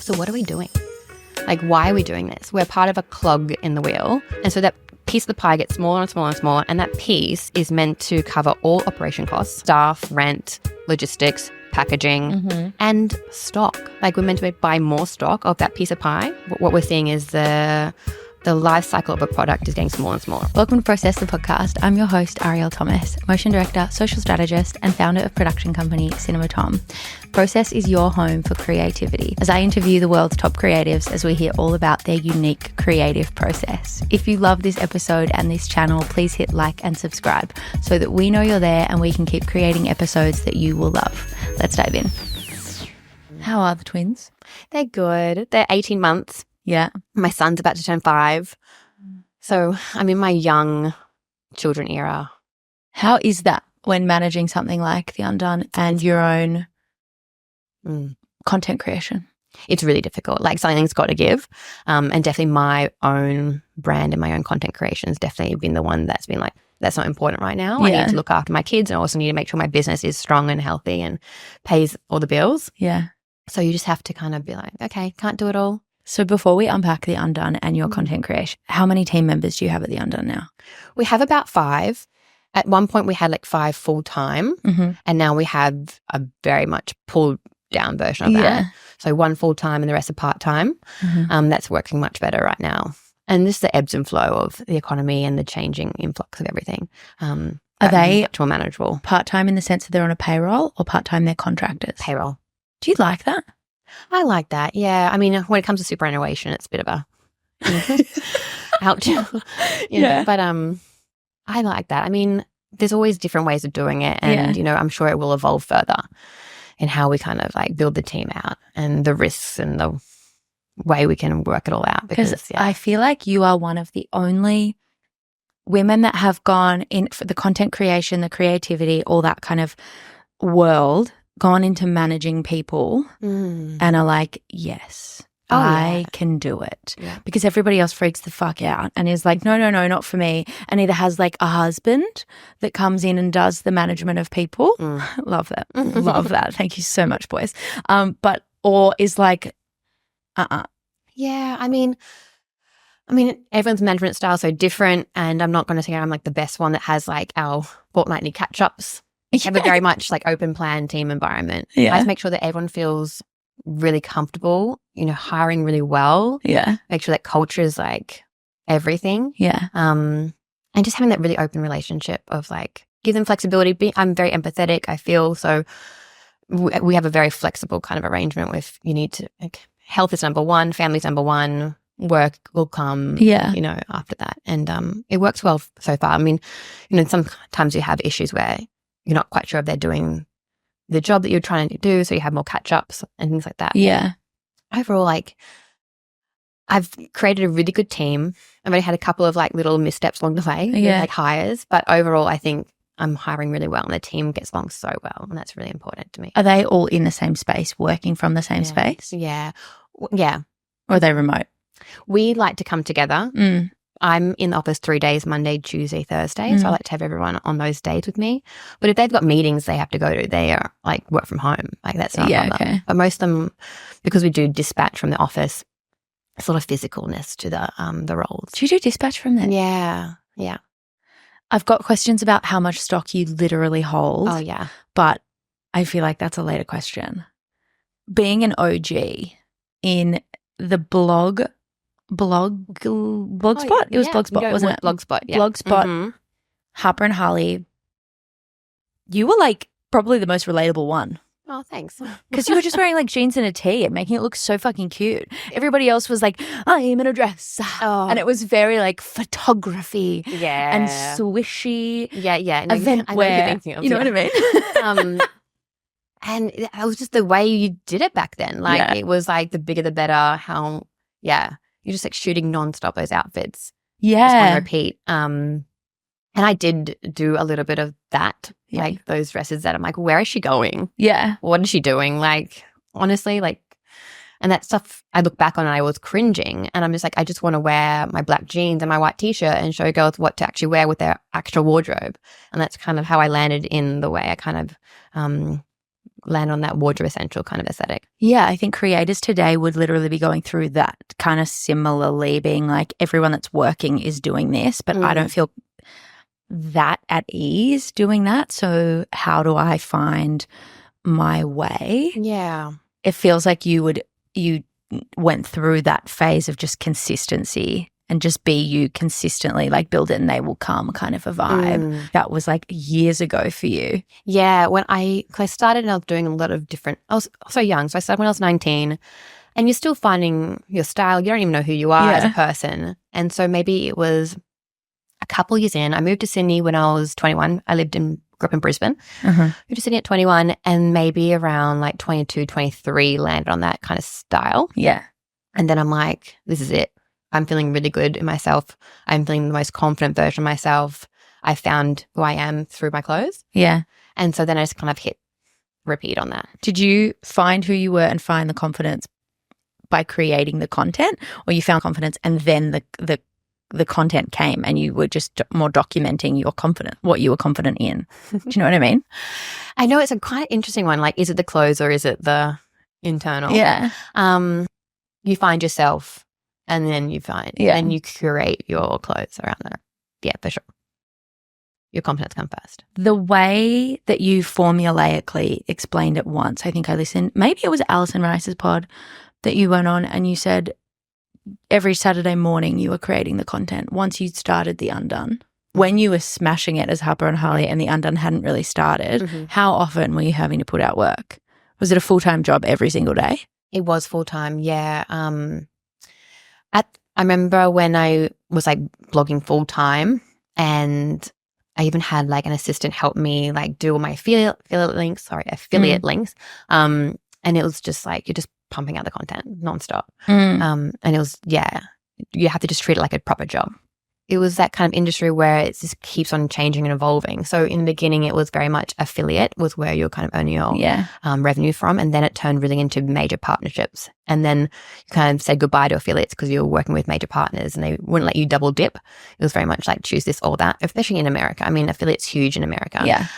So what are we doing? Like, why are we doing this? We're part of a clog in the wheel. And so that piece of the pie gets smaller and smaller and smaller. And that piece is meant to cover all operation costs, staff, rent, logistics, packaging, and stock. Like, we're meant to buy more stock of that piece of pie. What we're seeing is the life cycle of a product is getting smaller and smaller. Welcome to Process the Podcast. I'm your host, Ariel Thomas, motion director, social strategist, and founder of production company Cinema Tom. Process is your home for creativity, as I interview the world's top creatives as we hear all about their unique creative process. If you love this episode and this channel, please hit like and subscribe so that we know you're there and we can keep creating episodes that you will love. Let's dive in. How are the twins? They're good. They're 18 months. Yeah. My son's about to turn 5. So I'm in my young children era. How is that when managing something like The Undone and your own content creation? It's really difficult. Like, something's got to give. And definitely my own brand and my own content creation has definitely been the one that's been like, that's not important right now. I need to look after my kids, and I also need to make sure my business is strong and healthy and pays all the bills. Yeah. So you just have to kind of be like, okay, can't do it all. So before we unpack The Undone and your content creation, how many team members do you have at The Undone now? We have about 5. At one point we had like 5 full-time, and now we have a very much pulled down version of that. So 1 full-time and the rest are part-time. That's working much better right now. And this is the ebbs and flow of the economy and the changing influx of everything. Are they much more manageable? Part-time in the sense that they're on a payroll, or part-time they're contractors? Payroll. Do you like that? I like that, yeah. I mean, when it comes to superannuation, it's a bit of a ouch. you know, but I like that. I mean, there's always different ways of doing it, and you know, I'm sure it will evolve further in how we kind of like build the team out and the risks and the way we can work it all out. Because I feel like you are one of the only women that have gone in for the content creation, the creativity, all that kind of world, gone into managing people and are like, yes, I can do it. Because everybody else freaks the fuck out and is like, no, not for me. And either has like a husband that comes in and does the management of people. Love that. Love that. Thank you so much, boys. Or is like, Yeah, I mean, everyone's management style is so different, and I'm not going to say I'm like the best one that has like our fortnightly catch-ups. We have a very much like open plan team environment. I just make sure that everyone feels really comfortable, you know, hiring really well. Make sure that culture is like everything. And just having that really open relationship of like, give them flexibility. I'm very empathetic, I feel. So we have a very flexible kind of arrangement with, you need to, like, health is number one, family's number one, work will come, you know, after that. And it works well so far. I mean, you know, sometimes you have issues where you're not quite sure if they're doing the job that you're trying to do, so you have more catch-ups and things like that. Overall, like, I've created a really good team. I've only had a couple of like little missteps along the way, like hires, but overall I think I'm hiring really well and the team gets along so well, and that's really important to me. Are they all in the same space, working from the same space? Yeah. Or are they remote? We like to come together. I'm in the office 3 days, Monday, Tuesday, Thursday. So I like to have everyone on those days with me. But if they've got meetings they have to go to, they are like work from home. Like, that's not a problem. Okay. But most of them, because we do dispatch from the office, it's a lot of physicalness to the roles. Do you do dispatch from there? Yeah. I've got questions about how much stock you literally hold. Oh, yeah. But I feel like that's a later question. Being an OG in the blogspot? It was Blogspot, wasn't it? Blogspot, yeah. Blogspot, Harper and Harley. You were like probably the most relatable one. Oh, thanks. Because you were just wearing like jeans and a tee and making it look so fucking cute. Everybody else was like, I am in a dress. And it was very like photography and swishy. Event wear. You know what I mean? And it was just the way you did it back then. Like, it was like the bigger the better. You're just like shooting nonstop those outfits. Just on repeat. And I did do a little bit of that, like those dresses that I'm like, where is she going? What is she doing? Like, honestly, like, and that stuff I look back on and I was cringing, and I'm just like, I just want to wear my black jeans and my white t-shirt and show girls what to actually wear with their actual wardrobe. And that's kind of how I landed in the way I kind of land on that wardrobe essential kind of aesthetic. Yeah, I think creators today would literally be going through that kind of similarly, being like, everyone that's working is doing this, but I don't feel that at ease doing that. So how do I find my way? Yeah. It feels like you went through that phase of just consistency and just be you consistently, like build it and they will come kind of a vibe. That was like years ago for you. Yeah. When I started and I was doing a lot of different, I was so young. So I started when I was 19 and you're still finding your style. You don't even know who you are as a person. And so maybe it was a couple years in. I moved to Sydney when I was 21. I grew up in Brisbane. Moved to Sydney at 21 and maybe around like 22, 23 landed on that kind of style. Yeah. And then I'm like, this is it. I'm feeling really good in myself. I'm feeling the most confident version of myself. I found who I am through my clothes. Yeah. And so then I just kind of hit repeat on that. Did you find who you were and find the confidence by creating the content, or you found confidence and then the content came and you were just more documenting what you were confident in? Do you know what I mean? I know it's a quite interesting one. Like, is it the clothes or is it the internal? Yeah. You find yourself and then and you curate your clothes around that. Yeah, for sure. Your confidence comes first. The way that you formulaically explained it once, I think I listened, maybe it was Alison Rice's pod that you went on and you said every Saturday morning you were creating the content once you'd started the Undone. When you were smashing it as Harper and Holly and the Undone hadn't really started, how often were you having to put out work? Was it a full-time job every single day? It was full-time, yeah. I remember when I was like blogging full-time and I even had like an assistant help me like do all my affiliate links. And it was just like you're just pumping out the content nonstop. And it was, you have to just treat it like a proper job. It was that kind of industry where it just keeps on changing and evolving. So in the beginning, it was very much affiliate was where you're kind of earning your revenue from. And then it turned really into major partnerships. And then you kind of said goodbye to affiliates because you were working with major partners and they wouldn't let you double dip. It was very much like choose this or that, especially in America. I mean, affiliate's huge in America. Yeah.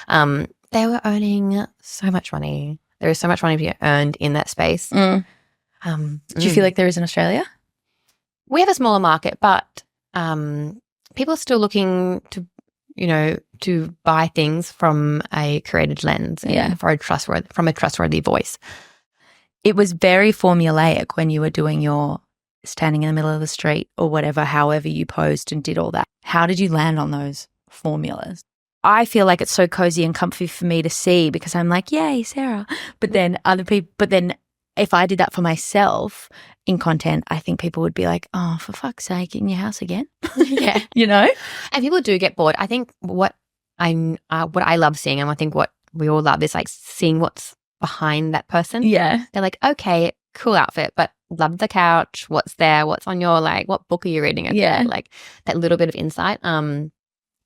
They were earning so much money. There is so much money to be earned in that space. Do you feel like there is in Australia? We have a smaller market, but people are still looking to buy things from a created lens, from a trustworthy voice. It was very formulaic when you were doing your standing in the middle of the street or whatever, however you posed and did all that. How did you land on those formulas? I feel like it's so cozy and comfy for me to see because I'm like, yay, Sarah. But then if I did that for myself in content, I think people would be like, oh, for fuck's sake, in your house again? Yeah. You know? And people do get bored. I think what I love seeing, and I think what we all love is like seeing what's behind that person. Yeah. They're like, okay, cool outfit, but love the couch. What's there? What's on your, like, what book are you reading? Okay? Yeah. Like that little bit of insight.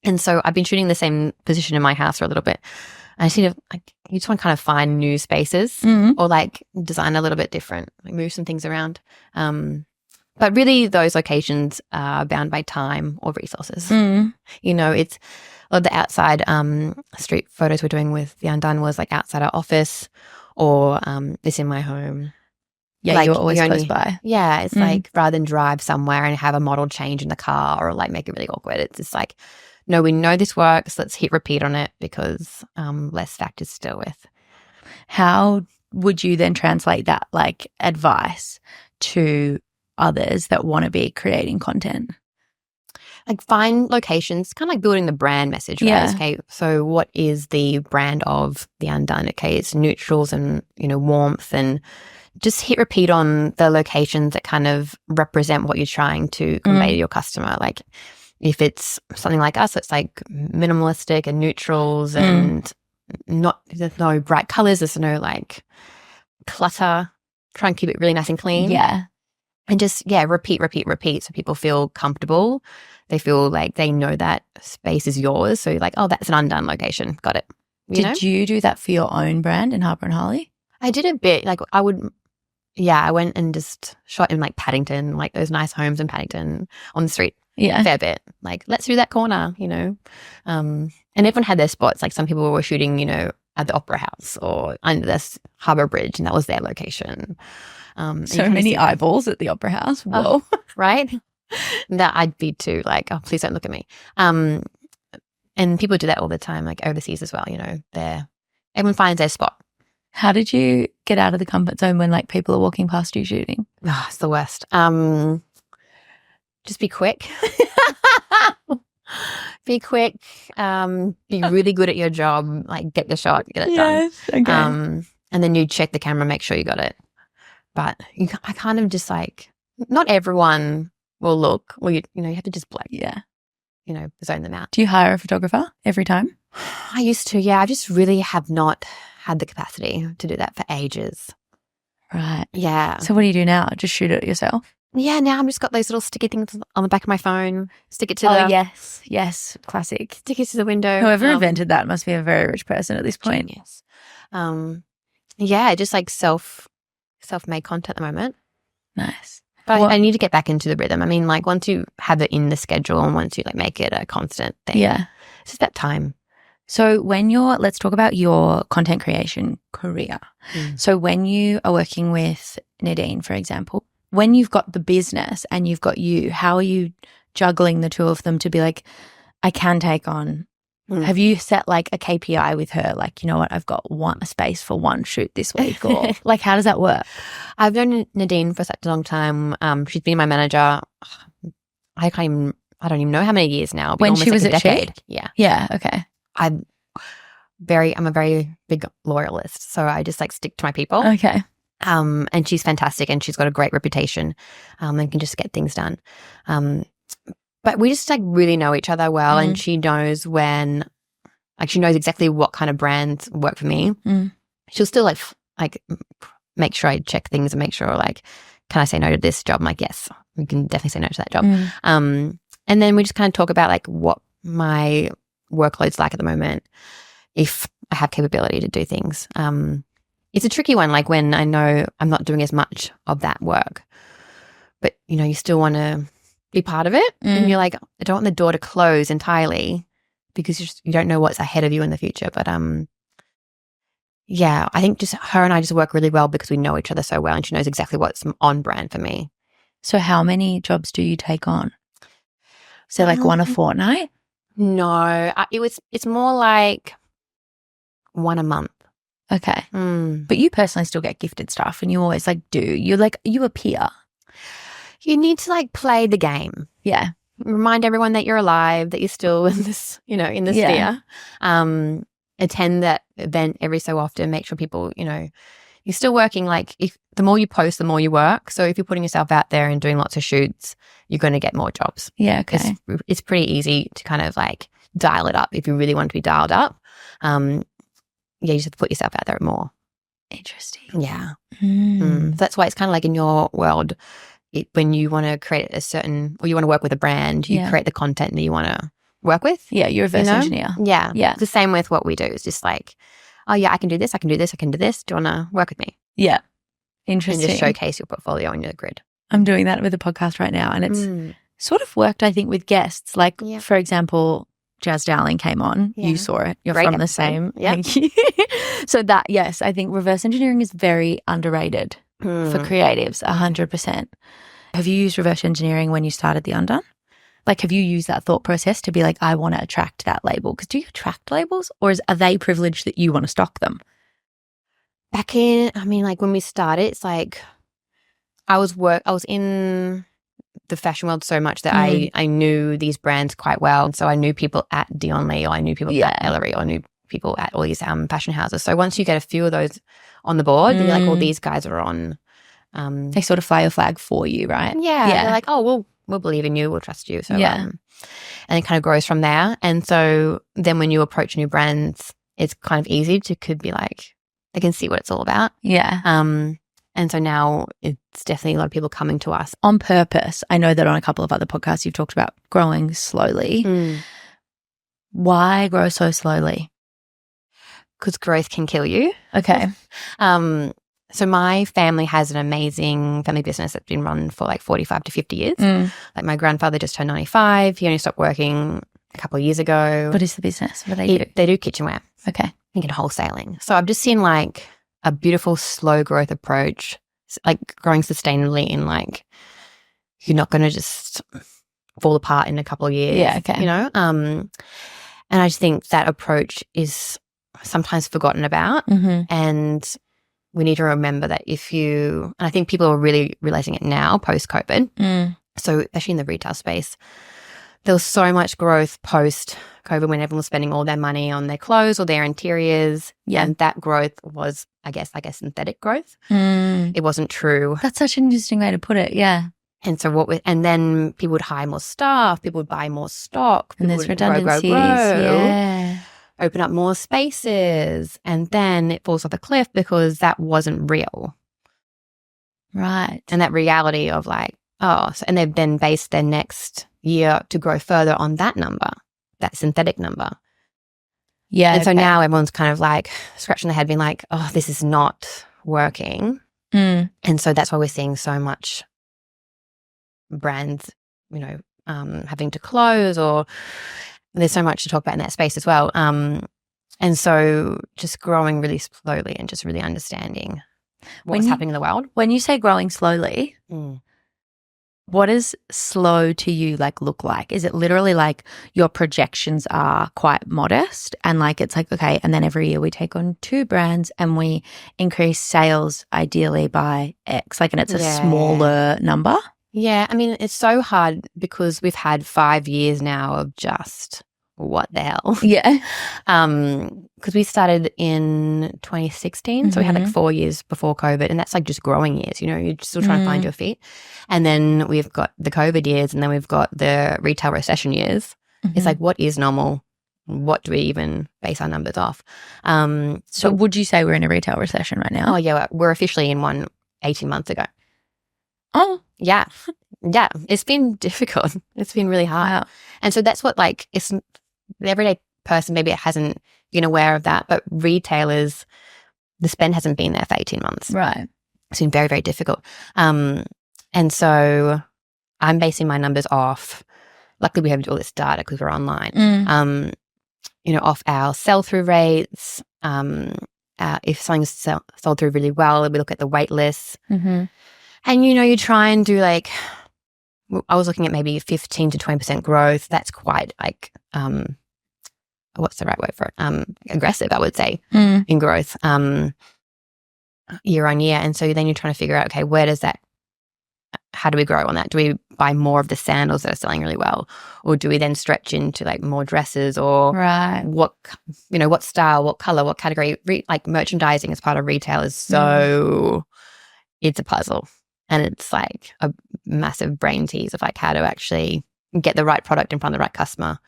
And so I've been shooting the same position in my house for a little bit. I just need to, like, you just want to kind of find new spaces or like design a little bit different, like move some things around. But really those locations are bound by time or resources. You know, it's a lot of the outside street photos we're doing with the Undone was like outside our office or it's in my home. Yeah, like, you're always close by. Yeah, it's like rather than drive somewhere and have a model change in the car or like make it really awkward, it's just like, no, we know this works. Let's hit repeat on it because less factors to deal with. How would you then translate that like advice to others that want to be creating content? Like find locations, kind of like building the brand message, right? Yeah. Okay, so what is the brand of the Undone? Okay, it's neutrals and, you know, warmth, and just hit repeat on the locations that kind of represent what you're trying to convey to your customer. Like if it's something like us, it's like minimalistic and neutrals and there's no bright colors, there's no like clutter. Try and keep it really nice and clean. Yeah. And just, repeat so people feel comfortable. They feel like they know that space is yours. So you're like, oh, that's an Undone location. Got it. Did you do that for your own brand in Harper and Holly? I did a bit. Like I went and just shot in like Paddington, like those nice homes in Paddington on the street. Yeah. A fair bit. Like, let's do that corner, you know. And everyone had their spots. Like some people were shooting, you know, at the Opera House or under this Harbour Bridge, and that was their location. So many eyeballs at the Opera House. Whoa. Right? That I'd be too like, oh, please don't look at me. And people do that all the time, like overseas as well, everyone finds their spot. How did you get out of the comfort zone when like people are walking past you shooting? Oh, it's the worst. Just be quick. Be quick. Be really good at your job. Like get the shot, get it done. Okay. And then you check the camera, make sure you got it. But I kind of just like, not everyone will look. Well, you have to just like, zone them out. Do you hire a photographer every time? I used to, yeah. I just really have not had the capacity to do that for ages. Right. Yeah. So what do you do now? Just shoot it yourself? Yeah, now I've just got those little sticky things on the back of my phone. Stick it to yes, classic. Stick it to the window. Whoever invented that must be a very rich person at this point. Genius. Just like self-made content at the moment. Nice. But I need to get back into the rhythm. I mean, like once you have it in the schedule and once you like make it a constant thing. Yeah. It's just that time. So let's talk about your content creation career. So when you are working with Nadine, for example, when you've got the business and you've got you, how are you juggling the two of them to be like, I can take on, have you set like a KPI with her? Like, you know what, I've got a space for one shoot this week, or like, how does that work? I've known Nadine for such a long time. She's been my manager. I don't even know how many years now. When she was like at decade. Yeah. Yeah. Okay. I'm a very big loyalist, so I just like stick to my people. Okay. And she's fantastic and she's got a great reputation and can just get things done. But we just like really know each other well, and she knows she knows exactly what kind of brands work for me. She'll still like make sure I check things and make sure like, can I say no to this job? I'm like, yes, we can definitely say no to that job. And then we just kind of talk about like what my workload's like at the moment, if I have capability to do things. It's a tricky one, like when I know I'm not doing as much of that work, but you still want to be part of it, and you're like, I don't want the door to close entirely because you don't know what's ahead of you in the future. But I think just her and I just work really well because we know each other so well, and she knows exactly what's on brand for me. So how many jobs do you take on? So like one a fortnight? No, it's more like one a month. Okay. But you personally still get gifted stuff, and you always like you appear. You need to like play the game. Yeah. Remind everyone that you're alive, that you're still in this, in the sphere. Attend that event every so often. Make sure people, you're still working. Like if the more you post, the more you work. So if you're putting yourself out there and doing lots of shoots, you're going to get more jobs. Yeah. Okay. It's pretty easy to kind of like dial it up if you really want to be dialed up. You just have to put yourself out there more. Interesting. Yeah. So that's why it's kind of like in your world, when you want to create or you want to work with a brand, you create the content that you want to work with. Yeah, you're a reverse engineer. Yeah. It's the same with what we do. It's just like, oh yeah, I can do this, I can do this, I can do this. Do you want to work with me? Yeah. Interesting. And just showcase your portfolio on your grid. I'm doing that with a podcast right now, and it's sort of worked, I think, with guests. Like, for example, Jazz Darling came on. Yeah. You saw it. You're Great from episode. The same. Yeah. Thank you. So that, yes, I think reverse engineering is very underrated for creatives, 100%. Have you used reverse engineering when you started the Undone? Like, have you used that thought process to be like, I want to attract that label? Because do you attract labels, or are they privileged that you want to stock them? Back in, like when we started, it's like I was in the fashion world so much that I knew these brands quite well. So I knew people at Dion Lee, or I knew people at Ellery, or I knew people at all these fashion houses. So once you get a few of those on the board, you're like, these guys are on. They sort of fly a flag for you, right? Yeah. They're like, oh, we'll believe in you. We'll trust you. So, and it kind of grows from there. And so then when you approach new brands, it's kind of easy could be like, they can see what it's all about. Yeah. And so now it's definitely a lot of people coming to us. On purpose. I know that on a couple of other podcasts you've talked about growing slowly. Why grow so slowly? Because growth can kill you. Okay. So my family has an amazing family business that's been run for like 45 to 50 years. Like my grandfather just turned 95. He only stopped working a couple of years ago. What is the business? What do they do? They do kitchenware. Okay. think in wholesaling. So I've just seen like a beautiful slow growth approach, like growing sustainably in like you're not going to just fall apart in a couple of years. Yeah, okay. You know? And I just think that approach is sometimes forgotten about. And we need to remember that and I think people are really realizing it now post-COVID. So especially in the retail space, there was so much growth post-COVID when everyone was spending all their money on their clothes or their interiors. Yeah. And that growth was, I guess, synthetic growth. It wasn't true. That's such an interesting way to put it. Yeah. And so and then people would hire more staff, people would buy more stock, And people there's would redundancies. grow, Yeah. open up more spaces, and then it falls off a cliff because that wasn't real. Right. And that reality of like, and they've then based their next year to grow further on that number, that synthetic number. Yeah. And so now everyone's kind of like scratching their head being like, oh, this is not working. And so that's why we're seeing so much brands, having to close, or there's so much to talk about in that space as well. And so just growing really slowly and just really understanding what's happening in the world. When you say growing slowly, what does slow to you like look like? Is it literally like your projections are quite modest and like it's like, okay, and then every year we take on 2 brands and we increase sales ideally by X, like, and it's a smaller number? Yeah, I mean, it's so hard because we've had 5 years now of just what the hell. Yeah. Because we started in 2016, so we had like 4 years before COVID, and that's like just growing years, you're still trying to find your feet. And then we've got the COVID years, and then we've got the retail recession years. It's like, what is normal? What do we even base our numbers off? So would you say we're in a retail recession right now? Oh, yeah, we're officially in one 18 months ago. Oh. Yeah. Yeah. It's been difficult. It's been really hard. Wow. And so that's what it's the everyday person maybe hasn't been aware of that, but retailers, the spend hasn't been there for 18 months. Right. It's been very, very difficult. And so I'm basing my numbers off, luckily we have all this data because we're online, off our sell-through rates. If something's sold through really well, we look at the wait lists. And, you try and do like, I was looking at maybe 15 to 20% growth. That's quite like, what's the right word for it? Aggressive, I would say, in growth year on year. And so then you're trying to figure out, okay, how do we grow on that? Do we buy more of the sandals that are selling really well? Or do we then stretch into like more dresses or what style, what color, what category? Like merchandising as part of retail is so, it's a puzzle. And it's like a massive brain tease of like how to actually get the right product in front of the right customer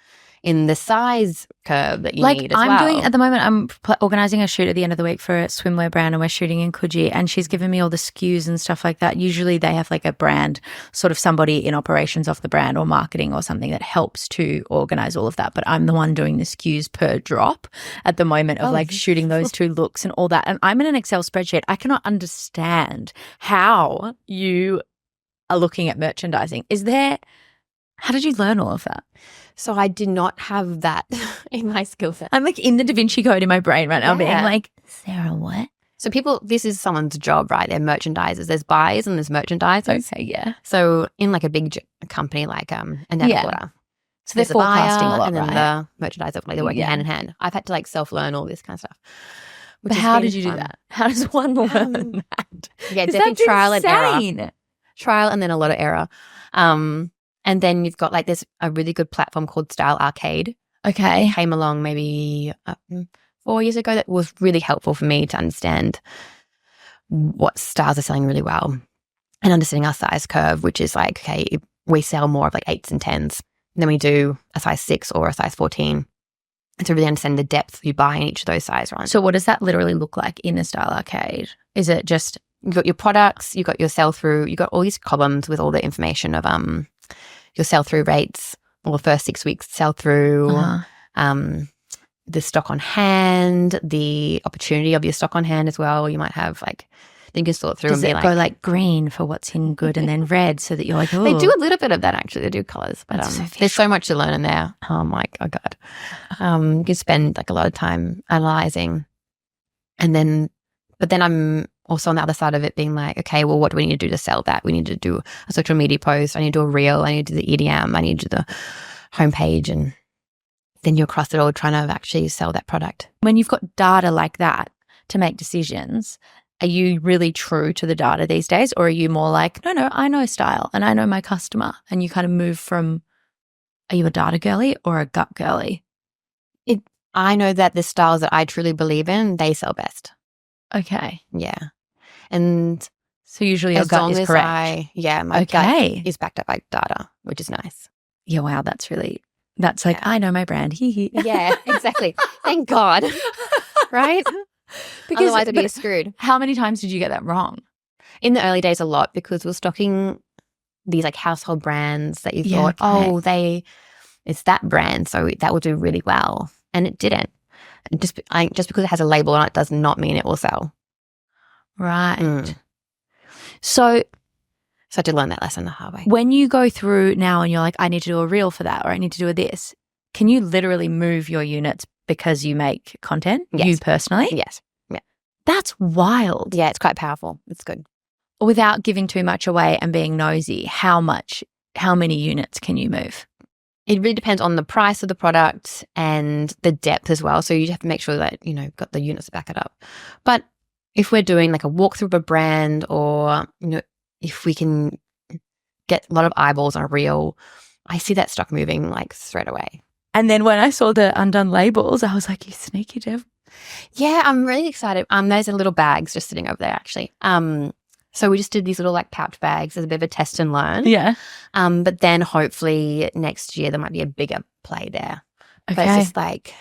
in the size curve that you need as well. I'm doing at the moment, I'm organising a shoot at the end of the week for a swimwear brand, and we're shooting in Coogee, and she's given me all the SKUs and stuff like that. Usually they have like a brand, sort of somebody in operations of the brand or marketing or something that helps to organise all of that. But I'm the one doing the SKUs per drop at the moment of like shooting those 2 looks and all that. And I'm in an Excel spreadsheet. I cannot understand how you are looking at merchandising. How did you learn all of that? So I did not have that in my skill set. I'm like in the Da Vinci Code in my brain right now being like, Sarah, what? So this is someone's job, right? They're merchandisers. There's buyers and there's merchandisers. Okay, yeah. So in like a big company like Undone, so they're forecasting a lot, and then the merchandiser, like they're working hand in hand. I've had to like self-learn all this kind of stuff. But how did you do that? How does one learn that? Yeah, definitely trial and error. Trial and then a lot of error. And then you've got like there's a really good platform called Style Arcade. Okay. It came along maybe 4 years ago that was really helpful for me to understand what styles are selling really well and understanding our size curve, which is like, okay, we sell more of like 8s and 10s than we do a size 6 or a size 14. And to really understand the depth you buy in each of those size runs. So what does that literally look like in a Style Arcade? Is it just you've got your products, you've got your sell-through, you've got all these columns with all the information of your sell-through rates, or the first 6 weeks sell-through, the stock on hand, the opportunity of your stock on hand as well. You might have like You can sort through Does and it be go like, like green for what's in good and then red so that you're like, oh. they do a little bit of that actually. They do colours, but That's so there's so much to learn in there. Oh my God. You can spend like a lot of time analysing, but then I'm also on the other side of it being like, okay, well, what do we need to do to sell that? We need to do a social media post. I need to do a reel. I need to do the EDM. I need to do the homepage, and then you're across it all trying to actually sell that product. When you've got data like that to make decisions, are you really true to the data these days, or are you more like, no, I know style and I know my customer, and you kind of move from, are you a data girly or a gut girly? I know that the styles that I truly believe in, they sell best. Okay. Yeah. And so usually your as gut long is as correct. my gut is backed up by data, which is nice. Yeah, wow, that's like, I know my brand. Hee hee. Yeah, exactly. Thank God. Right? Because otherwise I'd be screwed. How many times did you get that wrong? In the early days, a lot, because we're stocking these like household brands that you thought, it's that brand, so that will do really well. And it didn't. Just because it has a label on it does not mean it will sell. Right. So I had to learn that lesson the hard way. When you go through now and you're like, I need to do a reel for that, or I need to do this, can you literally move your units because you make content? Yes. You personally? Yes. Yeah. That's wild. Yeah, it's quite powerful. It's good. Without giving too much away and being nosy, how many units can you move? It really depends on the price of the product and the depth as well. So you have to make sure that, you've got the units to back it up. But if we're doing like a walkthrough of a brand, or, if we can get a lot of eyeballs on a reel, I see that stock moving like straight away. And then when I saw the Undone labels, I was like, you sneaky devil. Yeah, I'm really excited. There's a little bags just sitting over there actually. So we just did these little like pouch bags as a bit of a test and learn. Yeah. But then hopefully next year there might be a bigger play there. Okay. But it's just like,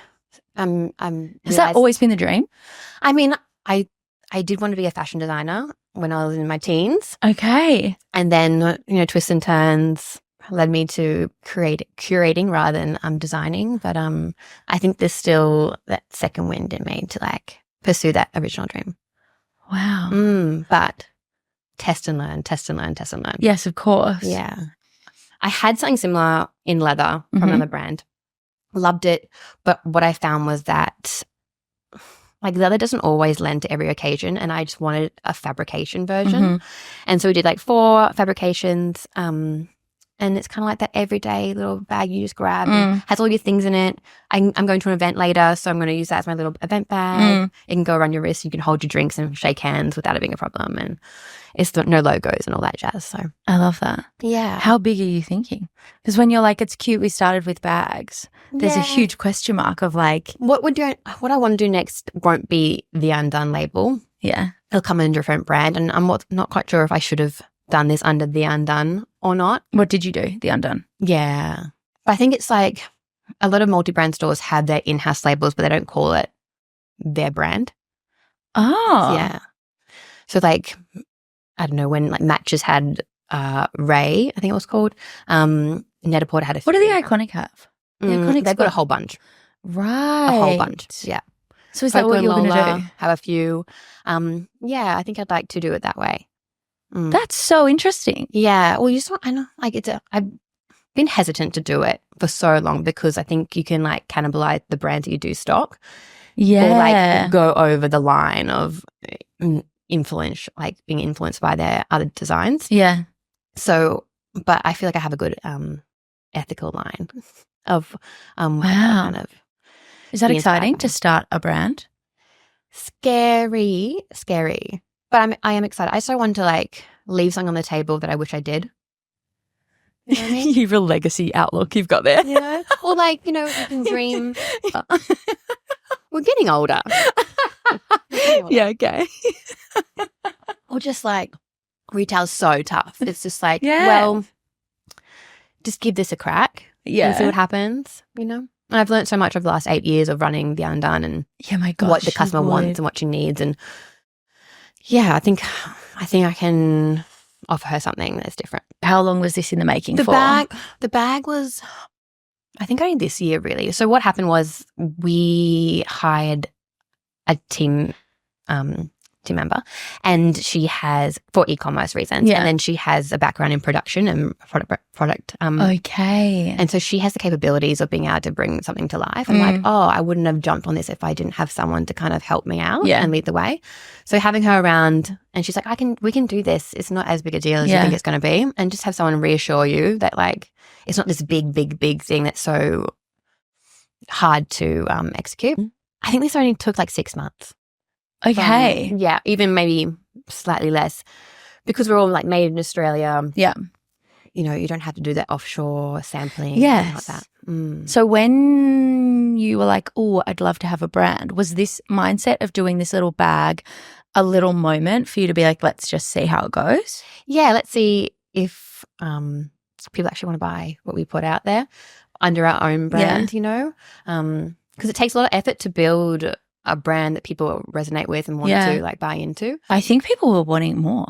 has that always been the dream? I mean, I did want to be a fashion designer when I was in my teens. Okay. And then, twists and turns led me to curating rather than designing. But I think there's still that second wind in me to like pursue that original dream. Wow. But test and learn, test and learn, test and learn. Yes, of course. Yeah. I had something similar in leather from another brand. Loved it. But what I found was that like leather doesn't always lend to every occasion, and I just wanted a fabrication version. And so we did like 4 fabrications. And it's kind of like that everyday little bag you just grab. And has all your things in it. I'm going to an event later, so I'm going to use that as my little event bag. It can go around your wrist. You can hold your drinks and shake hands without it being a problem. And it's no logos and all that jazz. So I love that. Yeah. How big are you thinking? Because when you're like, it's cute, we started with bags, there's a huge question mark of like. What I want to do next won't be the Undone label. Yeah. It'll come in a different brand. And I'm not quite sure if I should have done this under the Undone or not. What did you do? The Undone? Yeah. But I think it's like a lot of multi-brand stores have their in-house labels, but they don't call it their brand. Oh. Yeah. So like, I don't know, when like Matches had Ray, I think it was called, Net-a-Porter had a few. What do the Iconic have? The Iconic's they've got a whole bunch. Right. A whole bunch, yeah. So is that what you're going to do? Have a few. Yeah, I think I'd like to do it that way. That's so interesting. Yeah. Well, I know, like I've been hesitant to do it for so long because I think you can like cannibalize the brands that you do stock. Yeah. Or like go over the line of influence, like being influenced by their other designs. Yeah. So, but I feel like I have a good ethical line of wow. kind of. Is that exciting to start a brand? Scary. But I am excited. I so want to like leave something on the table that I wish I did. You know what I mean? You have a legacy outlook you've got there. Yeah. Or like, you can dream. We're getting older. Yeah, okay. Or just like retail's so tough. It's just like, yeah. Well, just give this a crack. Yeah. And see what happens, And I've learned so much over the last 8 years of running the Undone and my gosh, what the customer wants and what she needs. And yeah, I think I can offer her something that's different. How long was this in the making for? The bag was, I think, only this year really. So what happened was we hired a team team member, and she has, for e-commerce reasons, and then she has a background in production and product. Okay. And so she has the capabilities of being able to bring something to life. I'm like, oh, I wouldn't have jumped on this if I didn't have someone to kind of help me out and lead the way. So having her around, and she's like, we can do this. It's not as big a deal as you think it's going to be. And just have someone reassure you that like, it's not this big thing that's so hard to execute. I think this only took like 6 months. Okay. Even maybe slightly less, because we're all like made in Australia. Yeah. You know, you don't have to do that offshore sampling. Yes. Like that. So when you were like, oh, I'd love to have a brand, was this mindset of doing this little bag a little moment for you to be like, let's just see how it goes? Yeah, let's see if people actually want to buy what we put out there under our own brand, you know, because it takes a lot of effort to build a brand that people resonate with and want to like buy into. I think people were wanting more.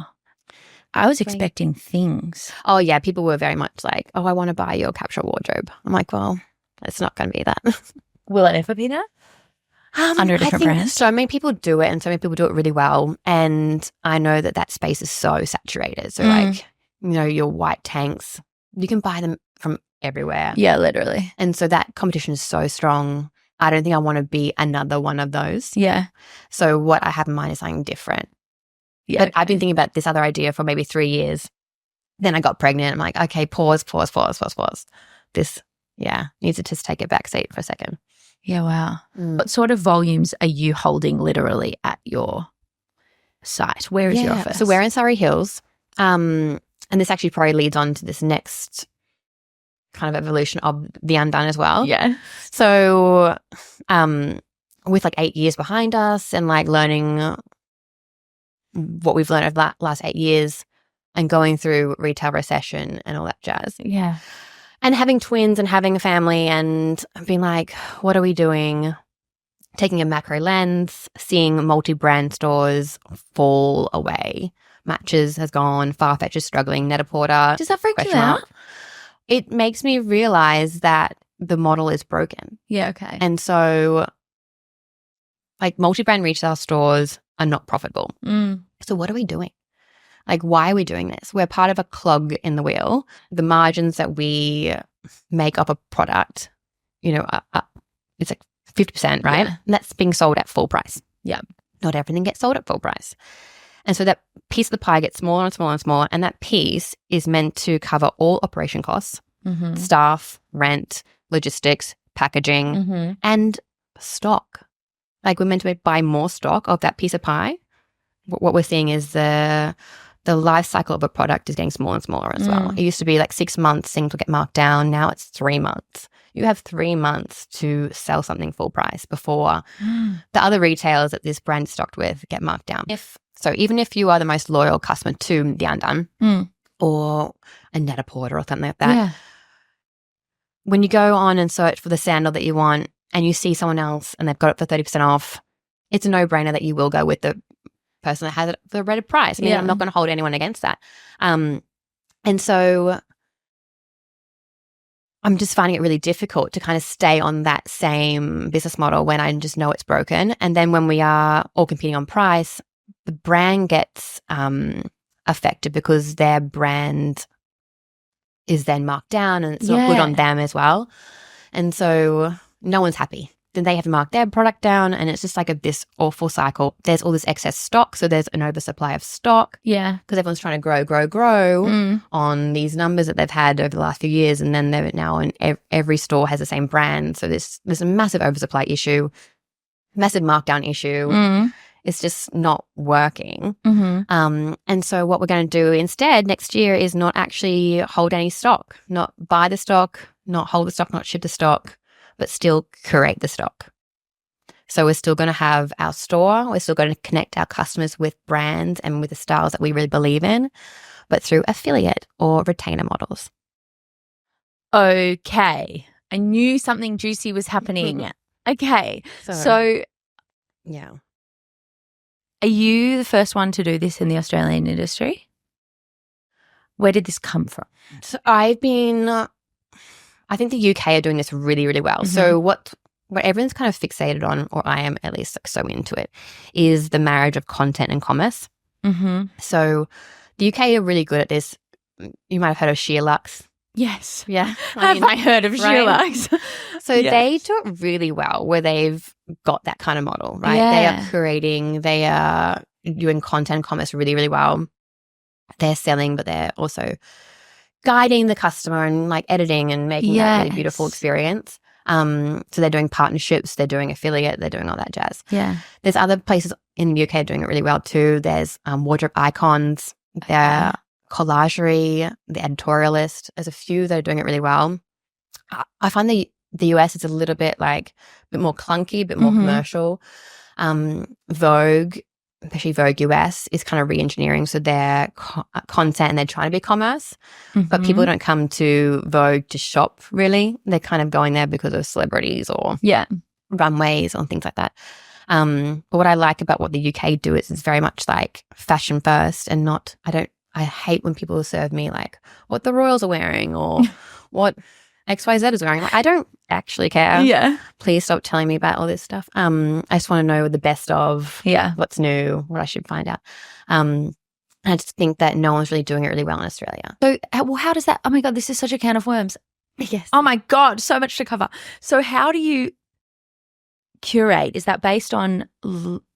I was expecting things. Oh, yeah. People were very much like, oh, I want to buy your capsule wardrobe. I'm like, well, it's not going to be that. Will it ever be that? Under a different brand? So many people do it, and so many people do it really well. And I know that space is so saturated. So like, you know, your white tanks, you can buy them from everywhere. Yeah, literally. And so that competition is so strong. I don't think I want to be another one of those. Yeah. So what I have in mind is something different. Yeah. But I've been thinking about this other idea for maybe 3 years. Then I got pregnant. I'm like, okay, pause. This, needs to just take a back seat for a second. Yeah, wow. What sort of volumes are you holding literally at your site? Where is your office? So we're in Surrey Hills. And this actually probably leads on to this next kind of evolution of the Undone as well. Yeah. So with like 8 years behind us and like learning what we've learned over the last 8 years and going through retail recession and all that jazz. Yeah. And having twins and having a family and being like, what are we doing? Taking a macro lens, seeing multi-brand stores fall away. Matches has gone, Farfetch is struggling, Net-a-Porter. Does that freak you out? It makes me realize that the model is broken. Yeah, okay. And so like multi-brand retail stores are not profitable. So what are we doing? Like, why are we doing this? We're part of a clog in the wheel. The margins that we make up a product, you know, it's like 50%, right? Yeah. And that's being sold at full price. Yeah. Not everything gets sold at full price. And so that piece of the pie gets smaller and smaller and smaller. And that piece is meant to cover all operation costs, staff, rent, logistics, packaging, and stock. Like, we're meant to buy more stock of that piece of pie. What we're seeing is the life cycle of a product is getting smaller and smaller as well. It used to be like 6 months, things will get marked down. Now it's 3 months. You have 3 months to sell something full price before the other retailers that this brand is stocked with get marked down. Even if you are the most loyal customer to the Undone or a Net-a-Porter or something like that, when you go on and search for the sandal that you want and you see someone else and they've got it for 30% off, it's a no-brainer that you will go with the person that has it for the rated price. I mean, I'm not going to hold anyone against that. And so I'm just finding it really difficult to kind of stay on that same business model when I just know it's broken. And then when we are all competing on price, the brand gets affected because their brand is then marked down and it's not good on them as well. And so no one's happy. Then they have to mark their product down and it's just like this awful cycle. There's all this excess stock, so there's an oversupply of stock. Yeah. Because everyone's trying to grow on these numbers that they've had over the last few years, and then they're now in every store has the same brand. So there's a massive oversupply issue, massive markdown issue. It's just not working. And so what we're going to do instead next year is not actually hold any stock, not buy the stock, not hold the stock, not ship the stock, but still curate the stock. So we're still going to have our store. We're still going to connect our customers with brands and with the styles that we really believe in, but through affiliate or retainer models. Okay. I knew something juicy was happening. Okay. So yeah. Are you the first one to do this in the Australian industry? Where did this come from? So I think the UK are doing this really, really well. So what what everyone's kind of fixated on, or I am at least like so into it, is the marriage of content and commerce. Mm-hmm. So the UK are really good at this. You might have heard of Sheerlux. Yes. Yeah. Have I heard of Sheerlux? So they do it really well where they've got that kind of model, right? Yeah. They are curating, they are doing content and commerce really, really well. They're selling, but they're also guiding the customer and like editing and making that really beautiful experience. So they're doing partnerships, they're doing affiliate, they're doing all that jazz. Yeah. There's other places in the UK doing it really well too. There's Wardrobe Icons, they're Collagery, The Editorialist. There's a few that are doing it really well. I find the US is a little bit like a bit more clunky, a bit more commercial. Vogue, especially Vogue US, is kind of re-engineering so their content and they're trying to be commerce. But people don't come to Vogue to shop really. They're kind of going there because of celebrities or runways or things like that. But what I like about what the UK do is it's very much like fashion first and not, I hate when people serve me like what the royals are wearing or what XYZ is wearing. Like, I don't actually care. Yeah. Please stop telling me about all this stuff. I just want to know the best of what's new, what I should find out. I just think that no one's really doing it really well in Australia. So, well, how does that, oh my God, this is such a can of worms. Yes. Oh my God, so much to cover. So how do you curate? Is that based on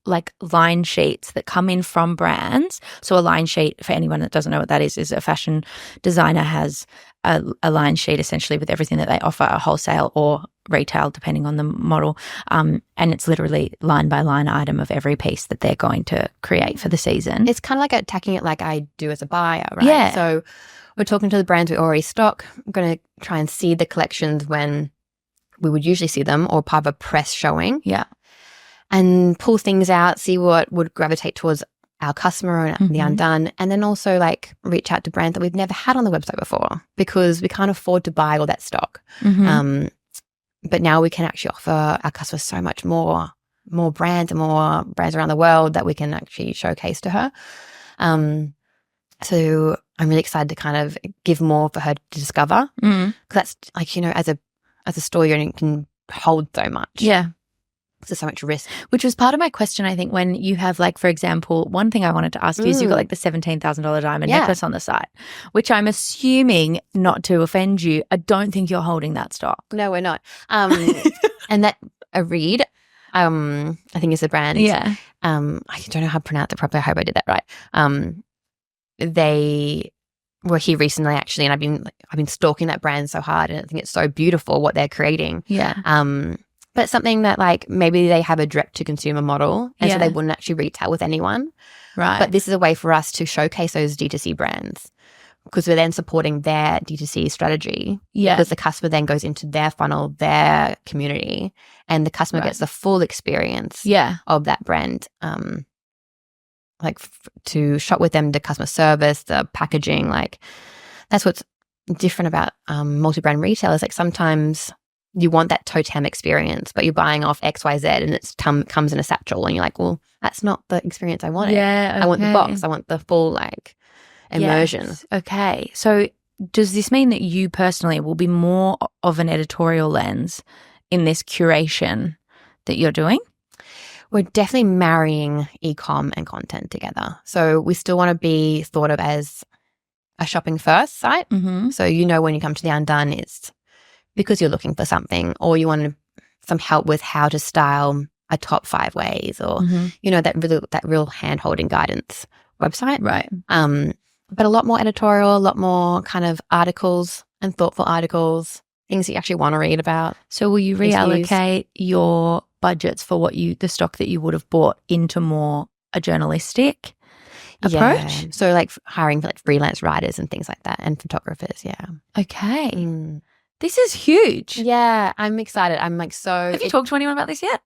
like line sheets that come in from brands? So a line sheet, for anyone that doesn't know what that is a fashion designer has a line sheet essentially with everything that they offer, wholesale or retail, depending on the model. And it's literally line by line item of every piece that they're going to create for the season. It's kind of like attacking it like I do as a buyer, right? Yeah. So we're talking to the brands we already stock. I'm going to try and see the collections when we would usually see them or part of a press showing. Yeah. And pull things out, see what would gravitate towards our customer and the Undone, and then also like reach out to brands that we've never had on the website before because we can't afford to buy all that stock. But now we can actually offer our customers so much more brands and more brands around the world that we can actually showcase to her. So I'm really excited to kind of give more for her to discover because that's like, you know, as a store you can hold so much. Yeah. There's so much risk. Which was part of my question, I think, when you have like, for example, one thing I wanted to ask you is you've got like the $17,000 diamond necklace on the site, which I'm assuming, not to offend you, I don't think you're holding that stock. No, we're not. And that a Reed, I think is the brand. Yeah. I don't know how to pronounce it properly. I hope I did that right. They were here recently actually, and I've been stalking that brand so hard, and I think it's so beautiful what they're creating. Yeah. But something that like maybe they have a direct to consumer model and so they wouldn't actually retail with anyone. Right. But this is a way for us to showcase those D2C brands because we're then supporting their D2C strategy. Yeah. Because the customer then goes into their funnel, their community, and the customer gets the full experience of that brand. To shop with them, the customer service, the packaging, like that's what's different about multi-brand retailers. Like sometimes you want that totem experience, but you're buying off XYZ and it comes in a satchel and you're like, well, that's not the experience I wanted. Yeah, okay. I want the box. I want the full like immersion. Yes. Okay. So does this mean that you personally will be more of an editorial lens in this curation that you're doing? We're definitely marrying e-com and content together. So we still want to be thought of as a shopping first site. So you know when you come to the Undone, it's because you're looking for something or you want some help with how to style a top 5 ways or, you know, that real hand-holding guidance website. Right. But a lot more editorial, a lot more kind of articles and thoughtful articles, things that you actually want to read about. So will you reallocate your budgets for the stock that you would have bought into more a journalistic approach? Yeah. So like hiring for like freelance writers and things like that and photographers. Yeah. Okay. This is huge. Yeah, I'm excited. I'm like so. Have you talked to anyone about this yet?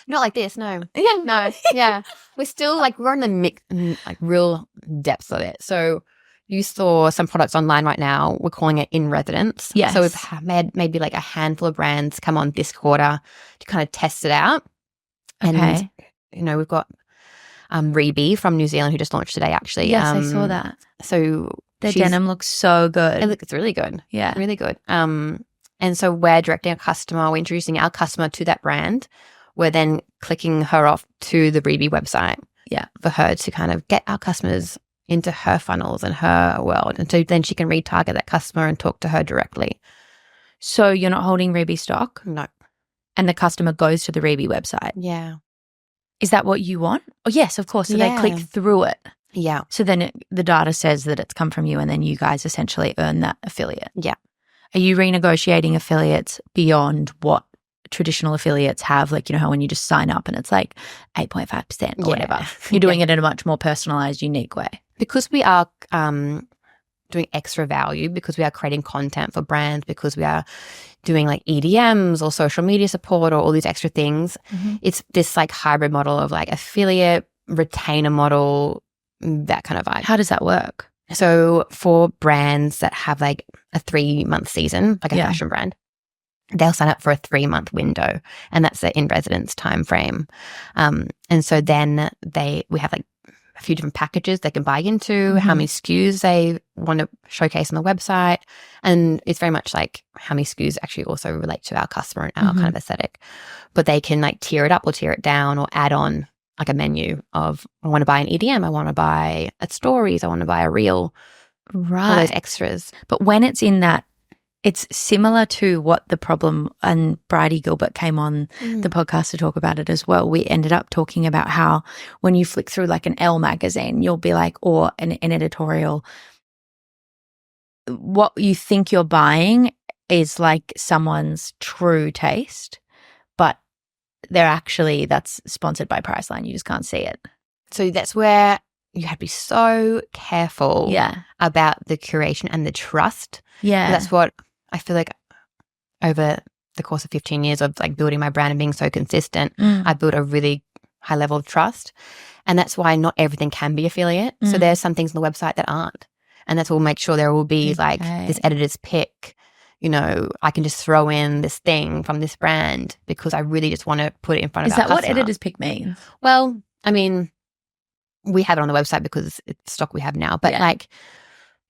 Not like this, no. Yeah. No, yeah. We're still like, we're in the like real depths of it. So you saw some products online right now. We're calling it in residence. Yes. So we've had maybe like a handful of brands come on this quarter to kind of test it out. Okay. And, you know, we've got Rebe from New Zealand who just launched today actually. Yes, I saw that. So their denim looks so good. It's really good. Yeah. Really good. And so we're directing a customer, we're introducing our customer to that brand. We're then clicking her off to the Reebok website. Yeah. For her to kind of get our customers into her funnels and her world. And so then she can retarget that customer and talk to her directly. So you're not holding Reebok stock? No. And the customer goes to the Reebok website? Yeah. Is that what you want? Oh, yes, of course. So they click through it. Yeah. So then the data says that it's come from you and then you guys essentially earn that affiliate. Yeah. Are you renegotiating affiliates beyond what traditional affiliates have? Like, you know how when you just sign up and it's like 8.5% or whatever. You're doing it in a much more personalized, unique way. Because we are doing extra value, because we are creating content for brands, because we are doing like EDMs or social media support or all these extra things, it's this like hybrid model of like affiliate, retainer model, that kind of vibe. How does that work? So for brands that have like a 3-month season, like a fashion brand, they'll sign up for a 3-month window, and that's the in-residence time frame. And so then we have like a few different packages they can buy into, how many SKUs they want to showcase on the website. And it's very much like how many SKUs actually also relate to our customer and our kind of aesthetic. But they can like tier it up or tier it down or add on like a menu of, I want to buy an EDM, I want to buy a stories, I want to buy a reel. Right. All those extras. But when it's in that, it's similar to what the problem, and Bridie Gilbert came on the podcast to talk about it as well. We ended up talking about how when you flick through like an Elle magazine, you'll be like, or an editorial, what you think you're buying is like someone's true taste, but that's sponsored by Priceline. You just can't see it. So that's where you have to be so careful about the curation and the trust. Yeah. That's what I feel like over the course of 15 years of like building my brand and being so consistent, I built a really high level of trust. And that's why not everything can be affiliate. So there's some things on the website that aren't. And that's what we'll make sure there will be like this editor's pick. You know, I can just throw in this thing from this brand because I really just want to put it in front of our customer. Is that what editor's pick means? Well, I mean, we have it on the website because it's stock we have now. But like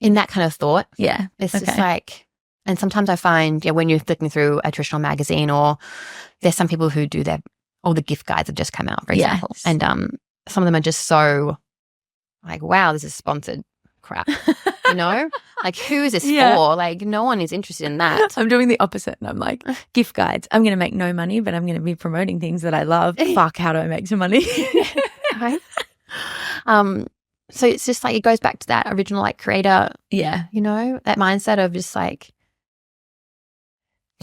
in that kind of thought, it's just like, and sometimes I find, when you're flicking through a traditional magazine, or there's some people who do all the gift guides have just come out, for example. And some of them are just so like, wow, this is sponsored crap, you know? Like, who is this for? Like, no one is interested in that. I'm doing the opposite. And I'm like, gift guides. I'm going to make no money, but I'm going to be promoting things that I love. Fuck, how do I make some money? Right? So it's just like, it goes back to that original like creator, you know, that mindset of just like,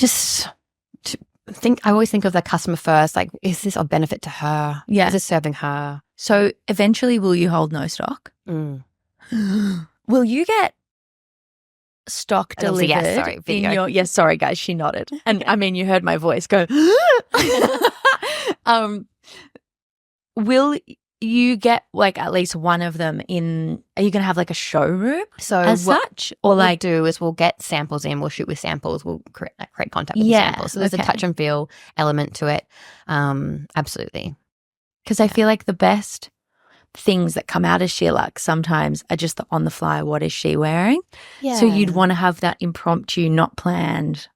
I always think of the customer first. Like, is this of benefit to her? Yeah. Is it serving her? So eventually, will you hold no stock? Will you get stock delivered? Yes, sorry, video. Sorry, guys, she nodded. And I mean, you heard my voice go. Will you get like at least one of them in? Are you going to have like a showroom as such, or like we'll do is we'll get samples in, we'll shoot with samples, we'll create contact with the samples. So there's a touch and feel element to it. Absolutely, because I feel like the best things that come out of Sheila sometimes are just the on the fly. What is she wearing? Yeah. So you'd want to have that impromptu, not planned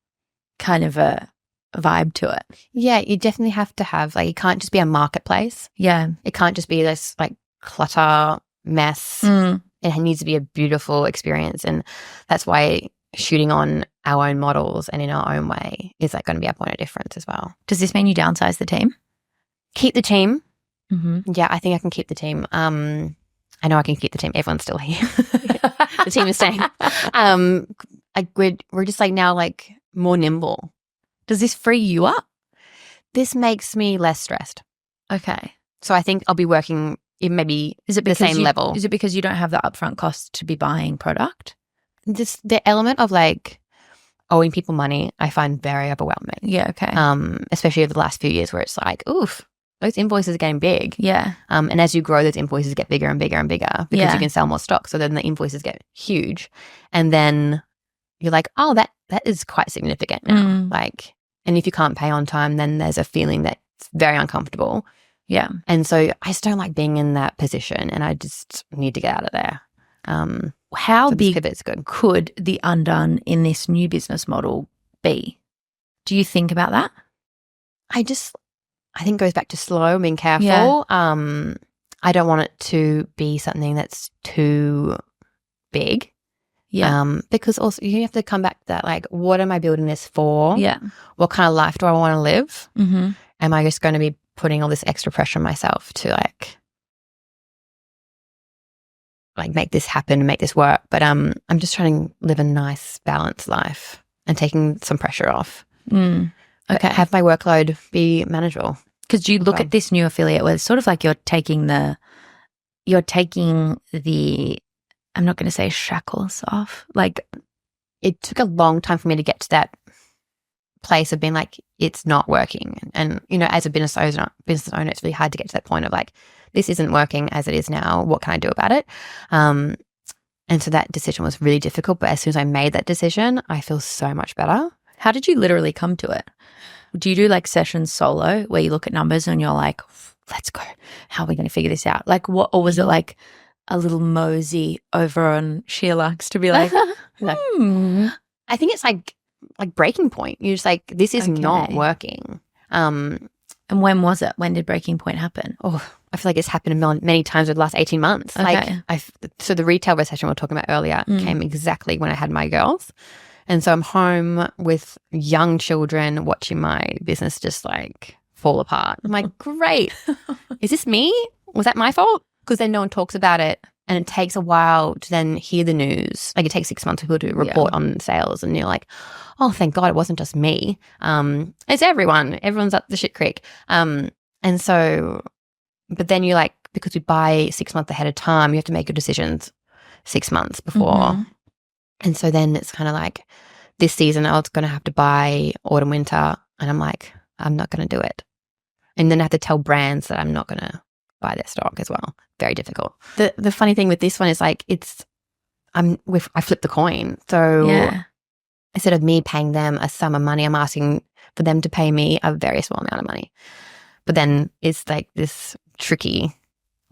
kind of a vibe to it. Yeah, you definitely have to have, like, it can't just be a marketplace. Yeah. It can't just be this like clutter mess. It needs to be a beautiful experience. And that's why shooting on our own models and in our own way is like going to be a point of difference as well. Does this mean you downsize the team? Keep the team. Yeah, I think I can keep the team. I know I can keep the team. Everyone's still here. The team is staying. We're just like now like more nimble. Does this free you up? This makes me less stressed. Okay. So I think I'll be working in maybe the same level. Is it because you don't have the upfront cost to be buying product? Just the element of like owing people money, I find very overwhelming. Yeah, okay. Especially over the last few years where it's like, oof, those invoices are getting big. Yeah. And as you grow, those invoices get bigger and bigger and bigger because you can sell more stock. So then the invoices get huge. And then you're like, oh, that is quite significant now. Like, and if you can't pay on time, then there's a feeling that's very uncomfortable. Yeah. And so I just don't like being in that position, and I just need to get out of there. How so big pivot's good. Could the Undone in this new business model be? Do you think about that? I think it goes back to slow, being careful. Yeah. I don't want it to be something that's too big. Yeah. Because also you have to come back to that, like, what am I building this for? Yeah. What kind of life do I want to live? Mm-hmm. Am I just going to be putting all this extra pressure on myself to like make this happen, make this work? But I'm just trying to live a nice, balanced life and taking some pressure off. Okay. Have my workload be manageable. Because you look at this new affiliate where it's sort of like you're taking the, I'm not going to say shackles off. Like, it took a long time for me to get to that place of being like, it's not working. And, you know, as a business owner, it's really hard to get to that point of like, this isn't working as it is now. What can I do about it? And so that decision was really difficult. But as soon as I made that decision, I feel so much better. how did you literally come to it? Do you do like sessions solo where you look at numbers and you're like, let's go. How are we going to figure this out? Like what, or was it like a little mosey over on Sheerluxe to be like, I think it's like breaking point. You're just like, this is not working. And when was it? When did breaking point happen? Oh, I feel like it's happened many times over the last 18 months. Okay. So the retail recession we were talking about earlier came exactly when I had my girls. And so I'm home with young children watching my business just like fall apart. I'm like, great. Is this me? Was that my fault? Because then no one talks about it. And it takes a while to then hear the news. Like it takes 6 months for people to report on sales. And you're like, oh, thank God it wasn't just me. It's everyone. Everyone's up the shit creek. And so, but then you're like, because we buy 6 months ahead of time, you have to make your decisions 6 months before. And so then it's kind of like this season I was going to have to buy autumn, winter. And I'm like, I'm not going to do it. And then I have to tell brands that I'm not going to buy their stock as well. Very difficult. The funny thing with this one is like I flip the coin. So instead of me paying them a sum of money, I'm asking for them to pay me a very small amount of money. But then it's like this tricky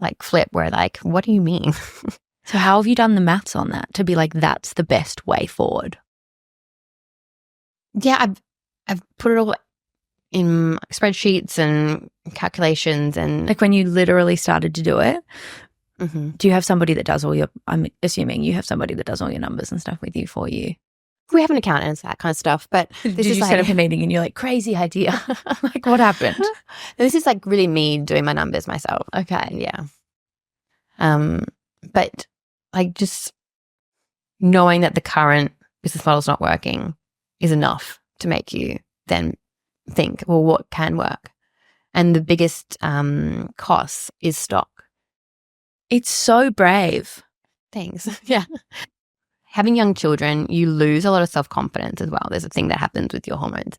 like flip where like, what do you mean? So how have you done the maths on that to be like, that's the best way forward? Yeah, I've put it all in spreadsheets and calculations and like when you literally started to do it, do you have somebody that does all your, I'm assuming you have somebody that does all your numbers and stuff with you for you? We have an accountant and that kind of stuff, but this is set up a meeting and you're like, crazy idea. Like what happened? This is like really me doing my numbers myself. Okay. Yeah. But like just knowing that the current business model is not working is enough to make you then think, well, what can work? And the biggest cost is stock. It's so brave. Thanks. Yeah. Having young children, you lose a lot of self-confidence as well. There's a thing that happens with your hormones.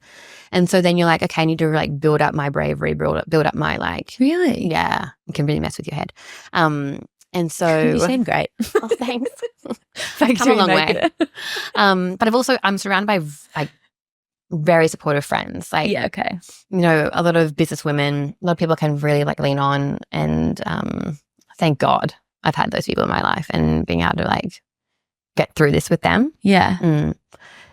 And so then you're like, okay, I need to like build up my bravery, build up my like. Really? Yeah. It can really mess with your head. And so. You seem great. Oh, thanks. I've come a long way. But I'm surrounded by like very supportive friends. Like, yeah, okay. You know, a lot of business women, a lot of people can really like lean on. And thank God I've had those people in my life and being able to like get through this with them. Yeah.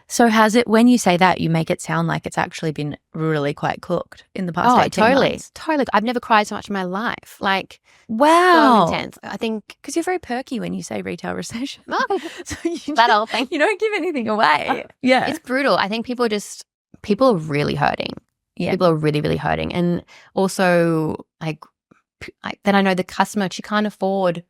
So has it, when you say that, you make it sound like it's actually been really quite cooked in the past 18 months. Totally. I've never cried so much in my life. Like, wow. So intense. I think. Because you're very perky when you say retail recession. So that whole thing. You don't give anything away. Yeah. It's brutal. I think people are really hurting. Yeah. People are really, really hurting. And also, like then I know the customer, she can't afford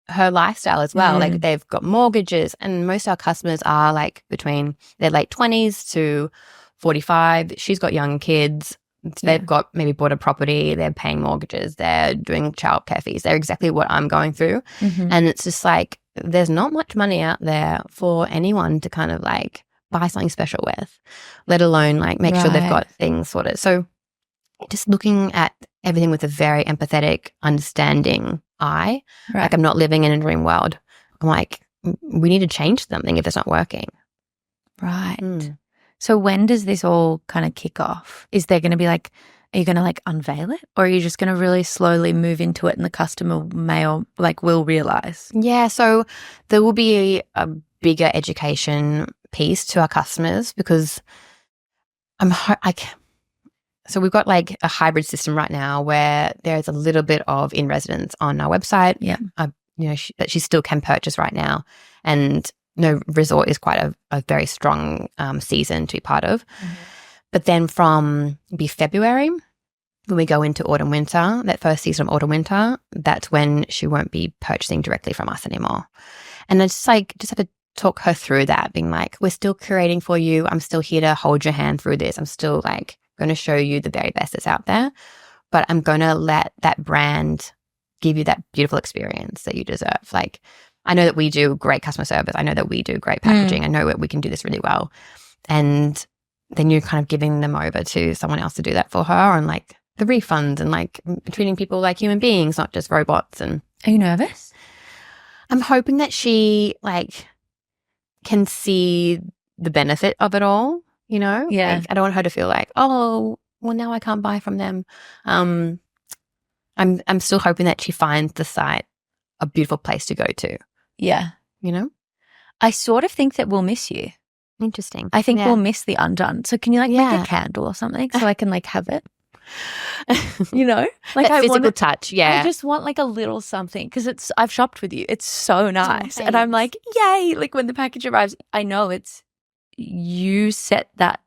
her lifestyle as well. Like they've got mortgages, and most of our customers are like between their late 20s to 45. She's got young kids. They've got maybe bought a property. They're paying mortgages. They're doing childcare fees. They're exactly what I'm going through. And it's just like there's not much money out there for anyone to kind of like buy something special with, let alone like make sure they've got things sorted. So just looking at everything with a very empathetic, understanding eye. Like I'm not living in a dream world. I'm like, we need to change something if it's not working. Right. So when does this all kind of kick off? Is there going to be like, are you going to like unveil it, or are you just going to really slowly move into it and the customer may or like will realize? Yeah. So there will be a bigger education piece to our customers, because So we've got like a hybrid system right now where there's a little bit of in residence on our website. Yeah. That she still can purchase right now. And resort is quite a very strong season to be part of. Mm-hmm. But then from February, when we go into autumn winter, that first season of autumn winter, that's when she won't be purchasing directly from us anymore. And I just have to talk her through that, being like, we're still curating for you. I'm still here to hold your hand through this. I'm still like going to show you the very best that's out there, but I'm going to let that brand give you that beautiful experience that you deserve. Like, I know that we do great customer service. I know that we do great packaging. I know that we can do this really well. And then you're kind of giving them over to someone else to do that for her, and like the refunds and like treating people like human beings, not just robots. And are you nervous? I'm hoping that she like can see the benefit of it all, Yeah. Like, I don't want her to feel like, oh, well, now I can't buy from them. I'm still hoping that she finds the site a beautiful place to go to. Yeah. I sort of think that we'll miss you. Interesting. I think we'll miss the Undone. So can you like make a candle or something so I can like have it? Like that physical touch. Yeah. I just want like a little something because I've shopped with you. It's so nice. And I'm like, yay. Like when the package arrives, I know you set that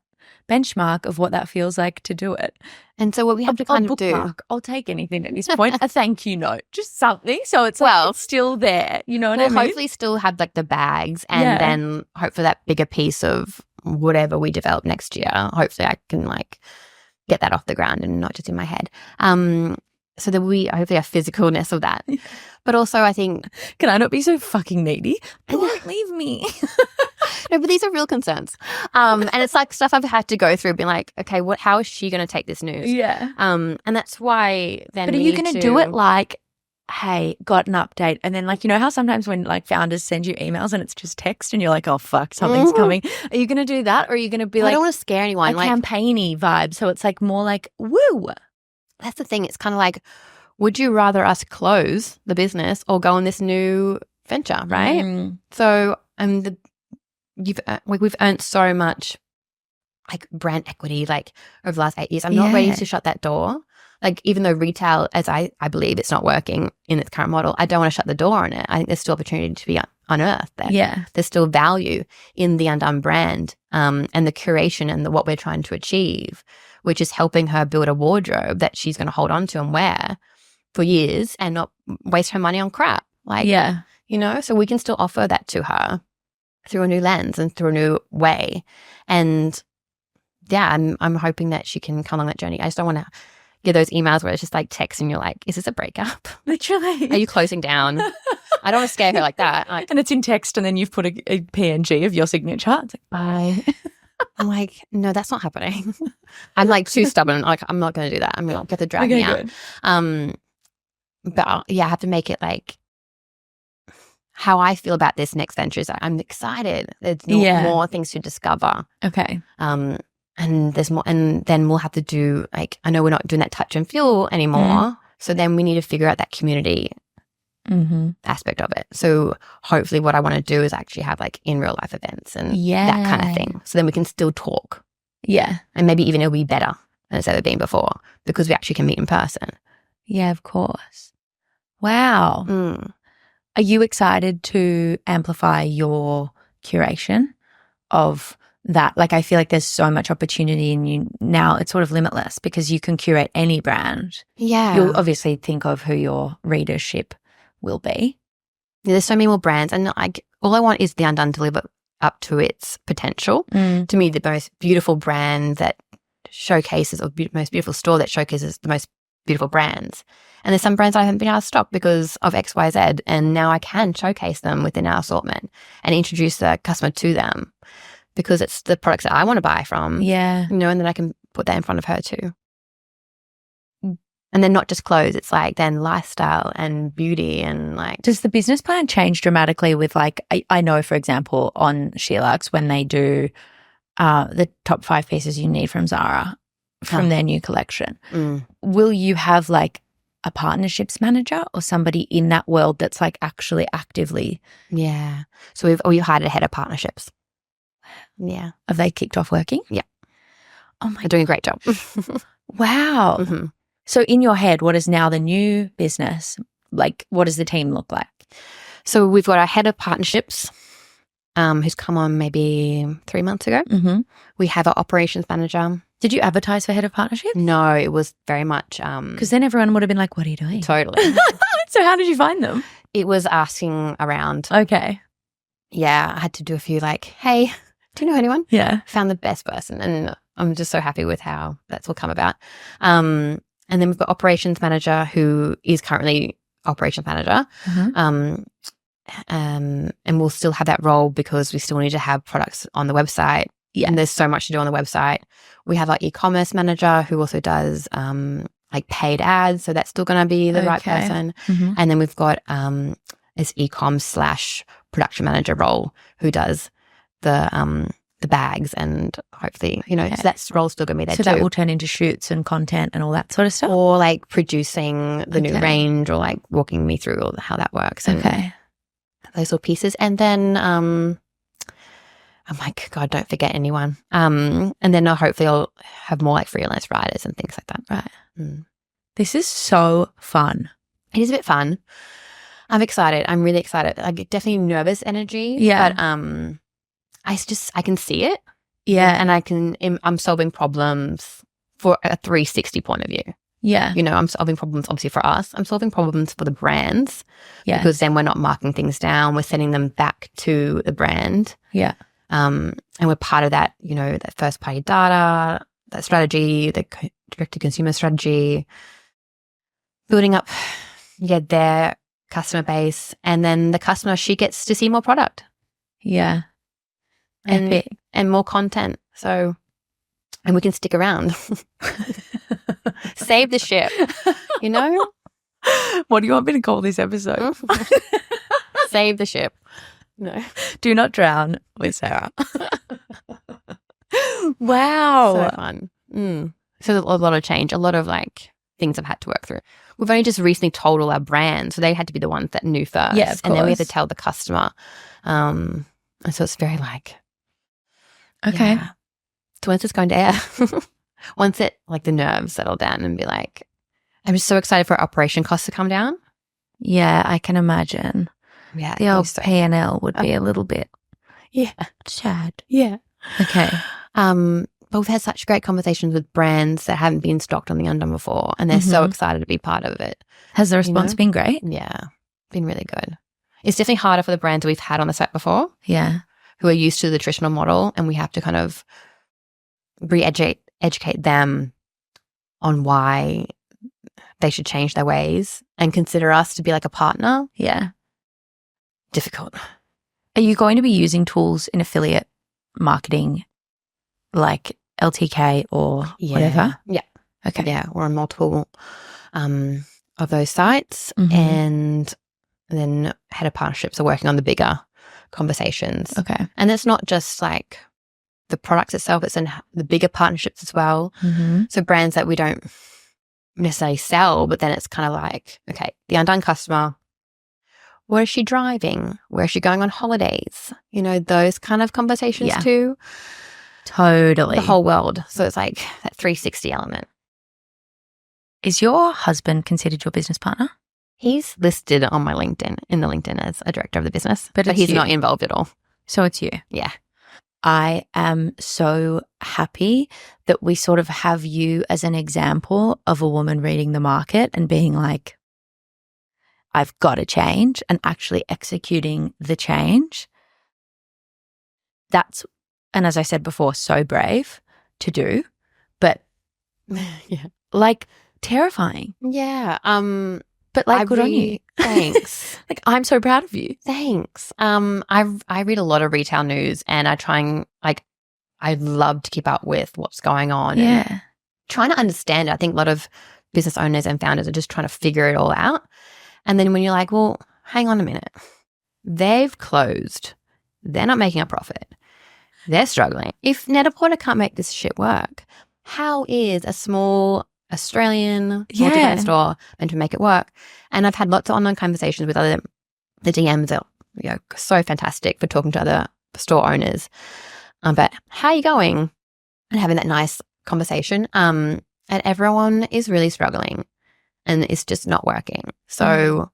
benchmark of what that feels like to do it. And so what we have to kind of do. I'll take anything at this point. A thank you note, just something. So it's it's still there. You know what I mean? Hopefully still have like the bags and then hopefully that bigger piece of whatever we develop next year. Hopefully I can like get that off the ground and not just in my head. So that we hopefully have physicalness of that. But also I think, can I not be so fucking needy? Don't leave me. No, but these are real concerns. And it's like stuff I've had to go through, being like, okay, how is she going to take this news? Yeah. And that's why then But are you going to do it like, hey, got an update? And then like, how sometimes when like founders send you emails and it's just text and you're like, oh, fuck, something's coming. Are you going to do that? Or are you going to be like, I don't want to scare anyone. A campaign-y vibe. So it's like more like, woo. That's the thing. It's kind of like, would you rather us close the business or go on this new venture, right? So we've earned so much like brand equity like over the last 8 years. I'm not ready to shut that door. Like even though retail, as I believe it's not working in its current model, I don't want to shut the door on it. I think there's still opportunity to be unearthed there. Yeah. There's still value in the Undone brand and the curation and what we're trying to achieve, which is helping her build a wardrobe that she's going to hold on to and wear for years and not waste her money on crap. Like, so we can still offer that to her through a new lens and through a new way. And I'm hoping that she can come on that journey. I just don't want to get those emails where it's just like text and you're like, is this a breakup? Literally. Are you closing down? I don't want to scare her like that. Like, and it's in text and then you've put a PNG of your signature. It's like, bye. I'm like, no, that's not happening. I'm like too stubborn. Like, I'm not going to do that. I'm going to have to drag me out. But I have to make it like how I feel about this next venture is I'm excited. There's more things to discover. Okay. And there's more, and then we'll have to do like, I know we're not doing that touch and feel anymore. So then we need to figure out that community aspect of it. So hopefully what I want to do is actually have like in real life events and that kind of thing. So then we can still talk. Yeah. And maybe even it'll be better than it's ever been before because we actually can meet in person. Yeah, of course. Now, are you excited to amplify your curation of that? Like, I feel like there's so much opportunity in you now. It's sort of limitless because you can curate any brand. Yeah. You'll obviously think of who your readership will be. Yeah, there's so many more brands. And like, all I want is the Undone to live up to its potential. To me, the most beautiful brand that showcases, or most beautiful store that showcases the most beautiful brands. And there's some brands I haven't been able to stock because of X, Y, Z. And now I can showcase them within our assortment and introduce the customer to them because it's the products that I want to buy from. Yeah. And then I can put that in front of her too. And then not just clothes, it's like then lifestyle and beauty and like. Does the business plan change dramatically with like, I know, for example, on Sheerluxe when they do the top 5 pieces you need from Sara from their new collection, will you have like a partnerships manager or somebody in that world that's like actually actively? Yeah. So we've hired a head of partnerships. Yeah. Have they kicked off working? Yeah. Oh my They're doing a great job. Wow. Mm-hmm. So in your head, what is now the new business? Like, what does the team look like? So we've got our head of partnerships, who's come on maybe 3 months ago. Mm-hmm. We have our operations manager. Did you advertise for head of partnerships? No, it was very much Because then everyone would have been like, what are you doing? totally. So how did you find them? It was asking around. Okay. Yeah, I had to do a few like, hey, do you know anyone? Yeah. Found the best person, and I'm just so happy with how that's all come about. And then we've got operations manager who is currently operations manager. Mm-hmm. And we'll still have that role because we still need to have products on the website. Yeah. And there's so much to do on the website. We have our e-commerce manager who also does like paid ads. So that's still going to be the right Okay. person. Mm-hmm. And then we've got this e-com / production manager role who does the bags, and hopefully, so that's role still going to be there So too. that will turn into shoots and content and all that sort of stuff? Or like producing the new Okay. range, or like walking me through how that works. And Okay. those little pieces. And then I'm like, God, don't forget anyone. And then hopefully I'll have more like freelance writers and things like that. Right. Mm. This is so fun. It is a bit fun. I'm excited. I'm really excited. Like definitely nervous energy. Yeah. But I can see it. Yeah. And I'm solving problems for a 360 point of view. Yeah. I'm solving problems obviously for us. I'm solving problems for the brands. Yeah. Because then we're not marking things down. We're sending them back to the brand. Yeah. And we're part of that, that first party data, that strategy, the direct to consumer strategy, building up, their customer base. And then the customer, she gets to see more product. Yeah. And more content. So, and we can stick around. Save the ship, What do you want me to call this episode? Save the ship. No. Do not drown with Sarah. Wow. So fun. So a lot of change, a lot of like things I've had to work through. We've only just recently told all our brands, so they had to be the ones that knew first. Yeah, of and then we had to course. tell the customer. And so it's very like, Okay. yeah. So when's this going to air? Once it like the nerves settle down and be like, I'm just so excited for operation costs to come down. Yeah, I can imagine. Yeah, The old P&L would be a little bit sad. Yeah. Okay. But we've had such great conversations with brands that haven't been stocked on the Undone before, and they're so Mhm. excited to be part of it. Has the response been great? Yeah, been really good. It's definitely harder for the brands we've had on the site before, Yeah. who are used to the traditional model, and we have to kind of educate them on why they should change their ways and consider us to be like a partner. Yeah. Difficult. Are you going to be using tools in affiliate marketing like LTK or whatever? Yeah. Okay. Yeah, we're on multiple of those sites, Mhm. and then head of partnerships are working on the bigger conversations. Okay. And it's not just like the products itself, it's in the bigger partnerships as well. Mm-hmm. So brands that we don't necessarily sell, but then it's kind of like, okay, the Undone customer, where is she driving? Where is she going on holidays? Those kind of conversations Yeah. too. Totally. The whole world. So it's like that 360 element. Is your husband considered your business partner? He's listed on my LinkedIn, in the LinkedIn as a director of the business, But but it's he's you. not involved at all. So it's you. Yeah. I am so happy that we sort of have you as an example of a woman reading the market and being like, I've got to change, and actually executing the change. That's, and as I said before, so brave to do, but Yeah. like terrifying. Yeah. But like, good on you. Thanks. Like, I'm so proud of you. Thanks. I read a lot of retail news, and I love to keep up with what's going on. And Yeah. trying to understand it. I think a lot of business owners and founders are just trying to figure it all out. And then when you're like, well, hang on a minute. They've closed. They're not making a profit. They're struggling. If Net-a-Porter can't make this shit work, how is a small Australian multi-brand store meant to make it work? And I've had lots of online conversations with the DMs are so fantastic for talking to other store owners. But how are you going? And having that nice conversation. And everyone is really struggling and it's just not working. So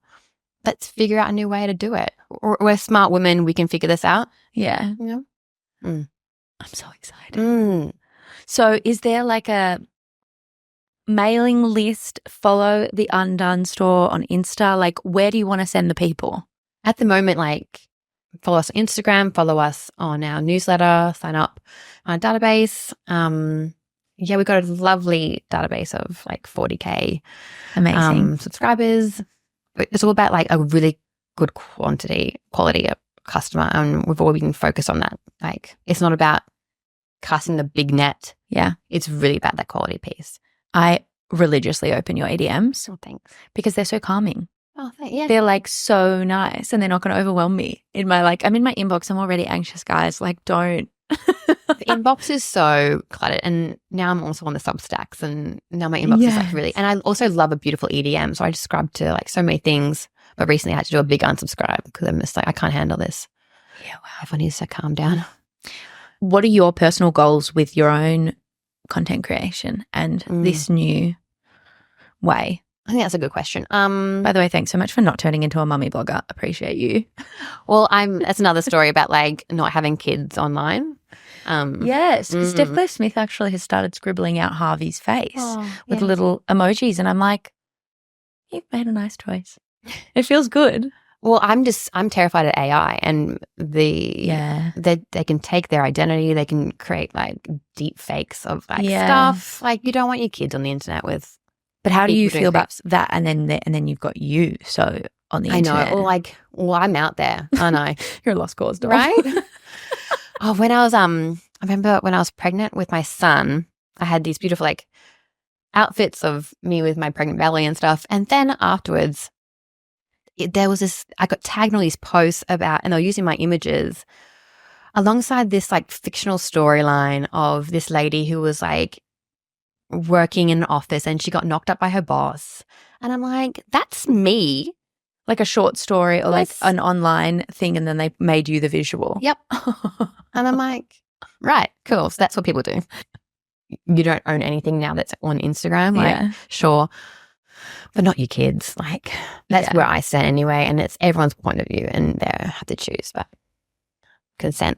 let's figure out a new way to do it. We're smart women. We can figure this out. Yeah. Yeah. I'm so excited. So is there like a mailing list, follow the Undone store on Insta? Like, where do you want to send the people? At the moment, like, follow us on Instagram, follow us on our newsletter, sign up on our database. Yeah, we've got a lovely database of like 40K Amazing. subscribers. It's all about like a really good quality of customer, and we've always been focused on that. Like, it's not about casting the big net. Yeah. It's really about that quality piece. I religiously open your ADMs. Oh, thanks. Because they're so calming. Oh, yeah. They're like so nice and they're not going to overwhelm me. I'm in my inbox. I'm already anxious, guys. Like, don't. The inbox is so cluttered, and now I'm also on the Substacks, and now my inbox is like really. And I also love a beautiful EDM, so I subscribe to like so many things. But recently, I had to do a big unsubscribe because I'm just like, I can't handle this. Yeah, wow. Everyone needs to calm down. What are your personal goals with your own content creation and this new way? I think that's a good question. By the way, thanks so much for not turning into a mummy blogger. Appreciate you. Well, that's another story about like not having kids online. Yes, Steph Claire Smith actually has started scribbling out Harvey's face with little emojis, and I'm like, you've made a nice choice. It feels good. Well, I'm terrified of AI, and they can take their identity, they can create like deep fakes of like stuff. Like, you don't want your kids on the internet with. But how do you feel about that? And then you've got you on the internet. I know. Well, I'm out there. I know. You're a lost cause, doll. Right? When I was I remember when I was pregnant with my son, I had these beautiful like outfits of me with my pregnant belly and stuff. And then afterwards, there was this. I got tagged in all these posts about, and they were using my images alongside this like fictional storyline of this lady who was like working in an office and she got knocked up by her boss. And I'm like, that's me. Like a short story or like an online thing, and then they made you the visual. Yep. And I'm like, right, cool. So that's what people do. You don't own anything now that's on Instagram. Like, sure. But not your kids. Like, that's where I stand anyway. And it's everyone's point of view, and they have to choose. But consent.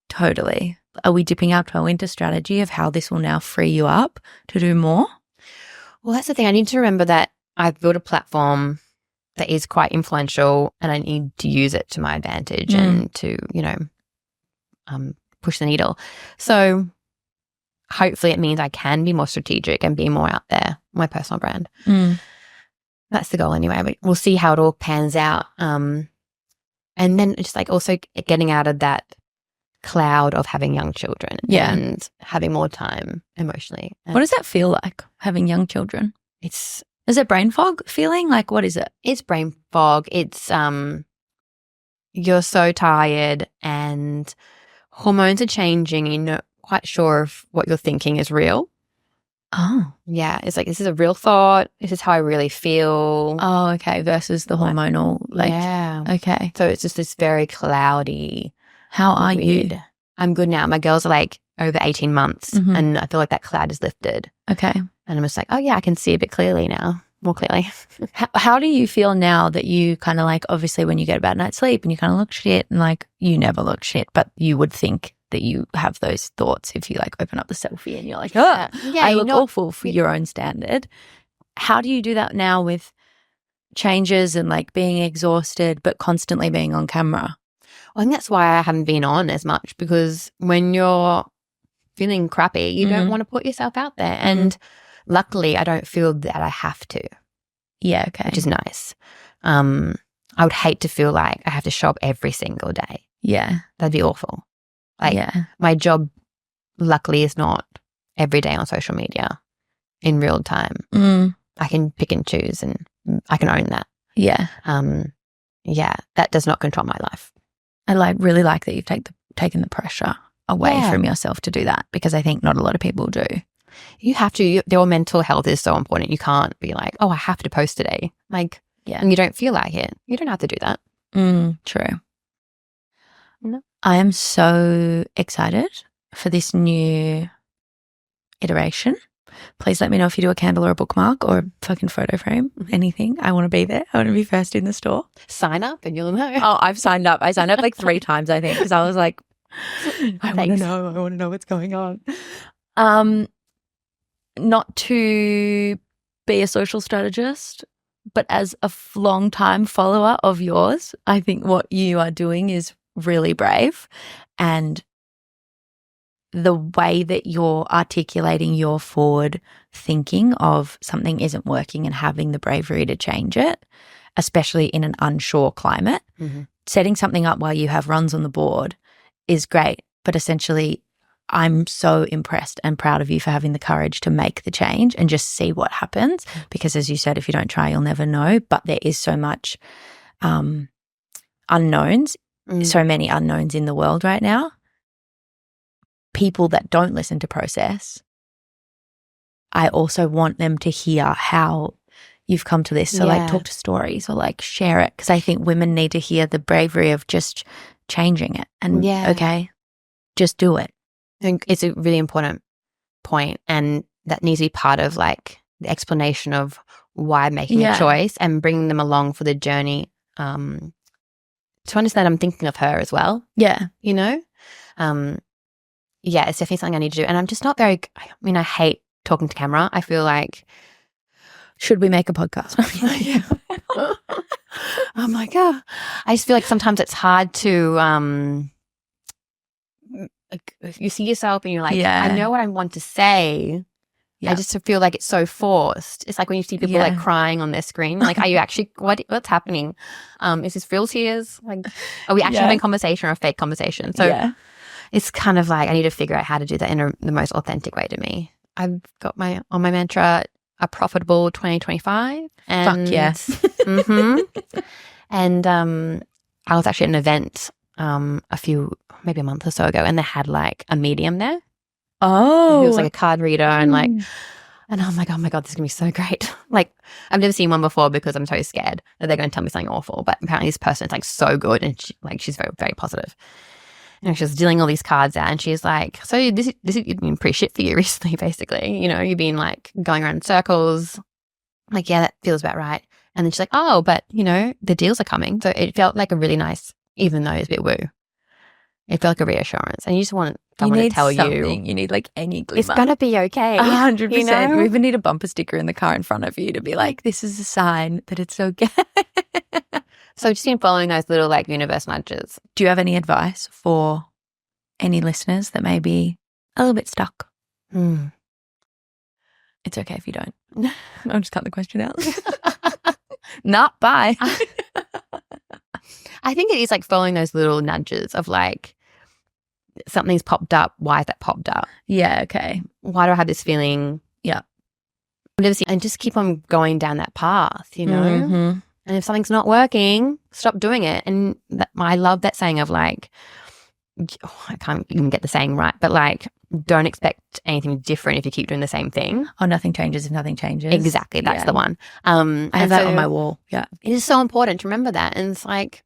Totally. Are we dipping our toe into strategy of how this will now free you up to do more? Well, that's the thing. I need to remember that I've built a platform that is quite influential, and I need to use it to my advantage and to, push the needle. So hopefully it means I can be more strategic and be more out there, my personal brand. That's the goal anyway. But we'll see how it all pans out. And then just like also getting out of that cloud of having young children and having more time emotionally. What does that feel like, having young children? Is it brain fog feeling? Like, what is it? It's brain fog. It's you're so tired and hormones are changing and you're not quite sure if what you're thinking is real. Oh. Yeah. It's like, this is a real thought. This is how I really feel. Oh, okay. Versus the hormonal, like. Yeah. Okay. So it's just this very cloudy. How are you? I'm good now. My girls are like over 18 months and I feel like that cloud is lifted. Okay. And I'm just like, oh yeah, I can see a bit clearly now, more clearly. How do you feel now that you kind of like, obviously when you get a bad night's sleep and you kind of look shit, and like you never look shit, but you would think that you have those thoughts if you like open up the selfie and you're like, oh, I look awful for your own standard. How do you do that now with changes and like being exhausted but constantly being on camera? I think that's why I haven't been on as much, because when you're feeling crappy, you don't want to put yourself out there. And luckily, I don't feel that I have to. Yeah, okay. Which is nice. I would hate to feel like I have to show up every single day. Yeah. That'd be awful. Like, my job, luckily, is not every day on social media in real time. I can pick and choose, and I can own that. Yeah. That does not control my life. I really like that you've taken the pressure away from yourself to do that, because I think not a lot of people do. You have to. Your mental health is so important. You can't be like, oh, I have to post today. Like, and you don't feel like it. You don't have to do that. True. No. I am so excited for this new iteration. Please let me know if you do a candle or a bookmark or a fucking photo frame, anything. I want to be there. I want to be first in the store. Sign up and you'll know. Oh, I've signed up. I signed up like 3 times, I think, because I was like, I want to know. I want to know what's going on. Not to be a social strategist, but as a long-time follower of yours, I think what you are doing is really brave, and the way that you're articulating your forward thinking of something isn't working and having the bravery to change it, especially in an unsure climate. Setting something up while you have runs on the board is great, but essentially I'm so impressed and proud of you for having the courage to make the change and just see what happens, because as you said, if you don't try, you'll never know. But there is so much unknowns, so many unknowns in the world right now. People that don't listen to process, I also want them to hear how you've come to this. So like talk to stories or like share it, because I think women need to hear the bravery of just changing it and okay, just do it. I think it's a really important point, and that needs to be part of like the explanation of why I'm making a choice and bringing them along for the journey to understand I'm thinking of her as well. Yeah. You know? Yeah, it's definitely something I need to do. And I'm just not very, I mean, I hate talking to camera. I feel like, should we make a podcast? I'm like, oh. I just feel like sometimes it's hard to, you see yourself and you're like, I know what I want to say. I just feel like it's so forced. It's like when you see people like crying on their screen, like, are you actually, what's happening? Is this real tears? Like, are we actually having a conversation or a fake conversation? So it's kind of like I need to figure out how to do that in the most authentic way to me. I've got my mantra, a profitable 2025. And, fuck yes. And I was actually at an event maybe a month or so ago, and they had like a medium there. Oh. It was like a card reader and like, and I'm like, oh my God, this is going to be so great. Like, I've never seen one before because I'm so scared that they're going to tell me something awful. But apparently this person is like so good, and she's very, very positive. And she was dealing all these cards out, and she's like, so this has been pretty shit for you recently, basically. You know, you've been like going around in circles. I'm like, yeah, that feels about right. And then she's like, oh, but you know, the deals are coming. So it felt like a really nice, even though it's a bit woo, it felt like a reassurance. And you just want someone to tell you. You need like any glimmer. It's going to be okay. 100%. You know? We even need a bumper sticker in the car in front of you to be like, this is a sign that it's okay. So just in following those little like universe nudges. Do you have any advice for any listeners that may be a little bit stuck? It's okay if you don't. I'll just cut the question out. Not bye. I think it is like following those little nudges of like, something's popped up. Why is that popped up? Yeah, okay. Why do I have this feeling? Yeah. And just keep on going down that path, you know? And if something's not working, stop doing it. And I love that saying of like, I can't even get the saying right, but like, don't expect anything different if you keep doing the same thing. Oh, nothing changes if nothing changes. Exactly. That's the one. I have that on my wall. Yeah. It is so important to remember that. And it's like,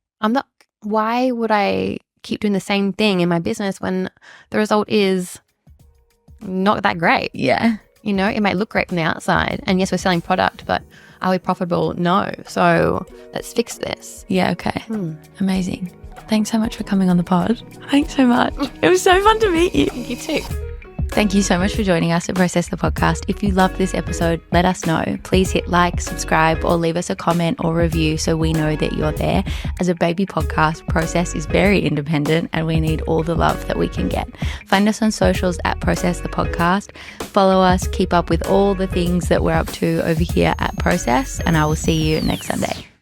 why would I keep doing the same thing in my business when the result is not that great? Yeah. You know, it might look great from the outside. And yes, we're selling product, but are we profitable? No. So let's fix this. Yeah, okay. Amazing. Thanks so much for coming on the pod. Thanks so much. It was so fun to meet you. You too. Thank you so much for joining us at Process the Podcast. If you loved this episode, let us know. Please hit like, subscribe, or leave us a comment or review so we know that you're there. As a baby podcast, Process is very independent and we need all the love that we can get. Find us on socials at Process the Podcast. Follow us, keep up with all the things that we're up to over here at Process, and I will see you next Sunday.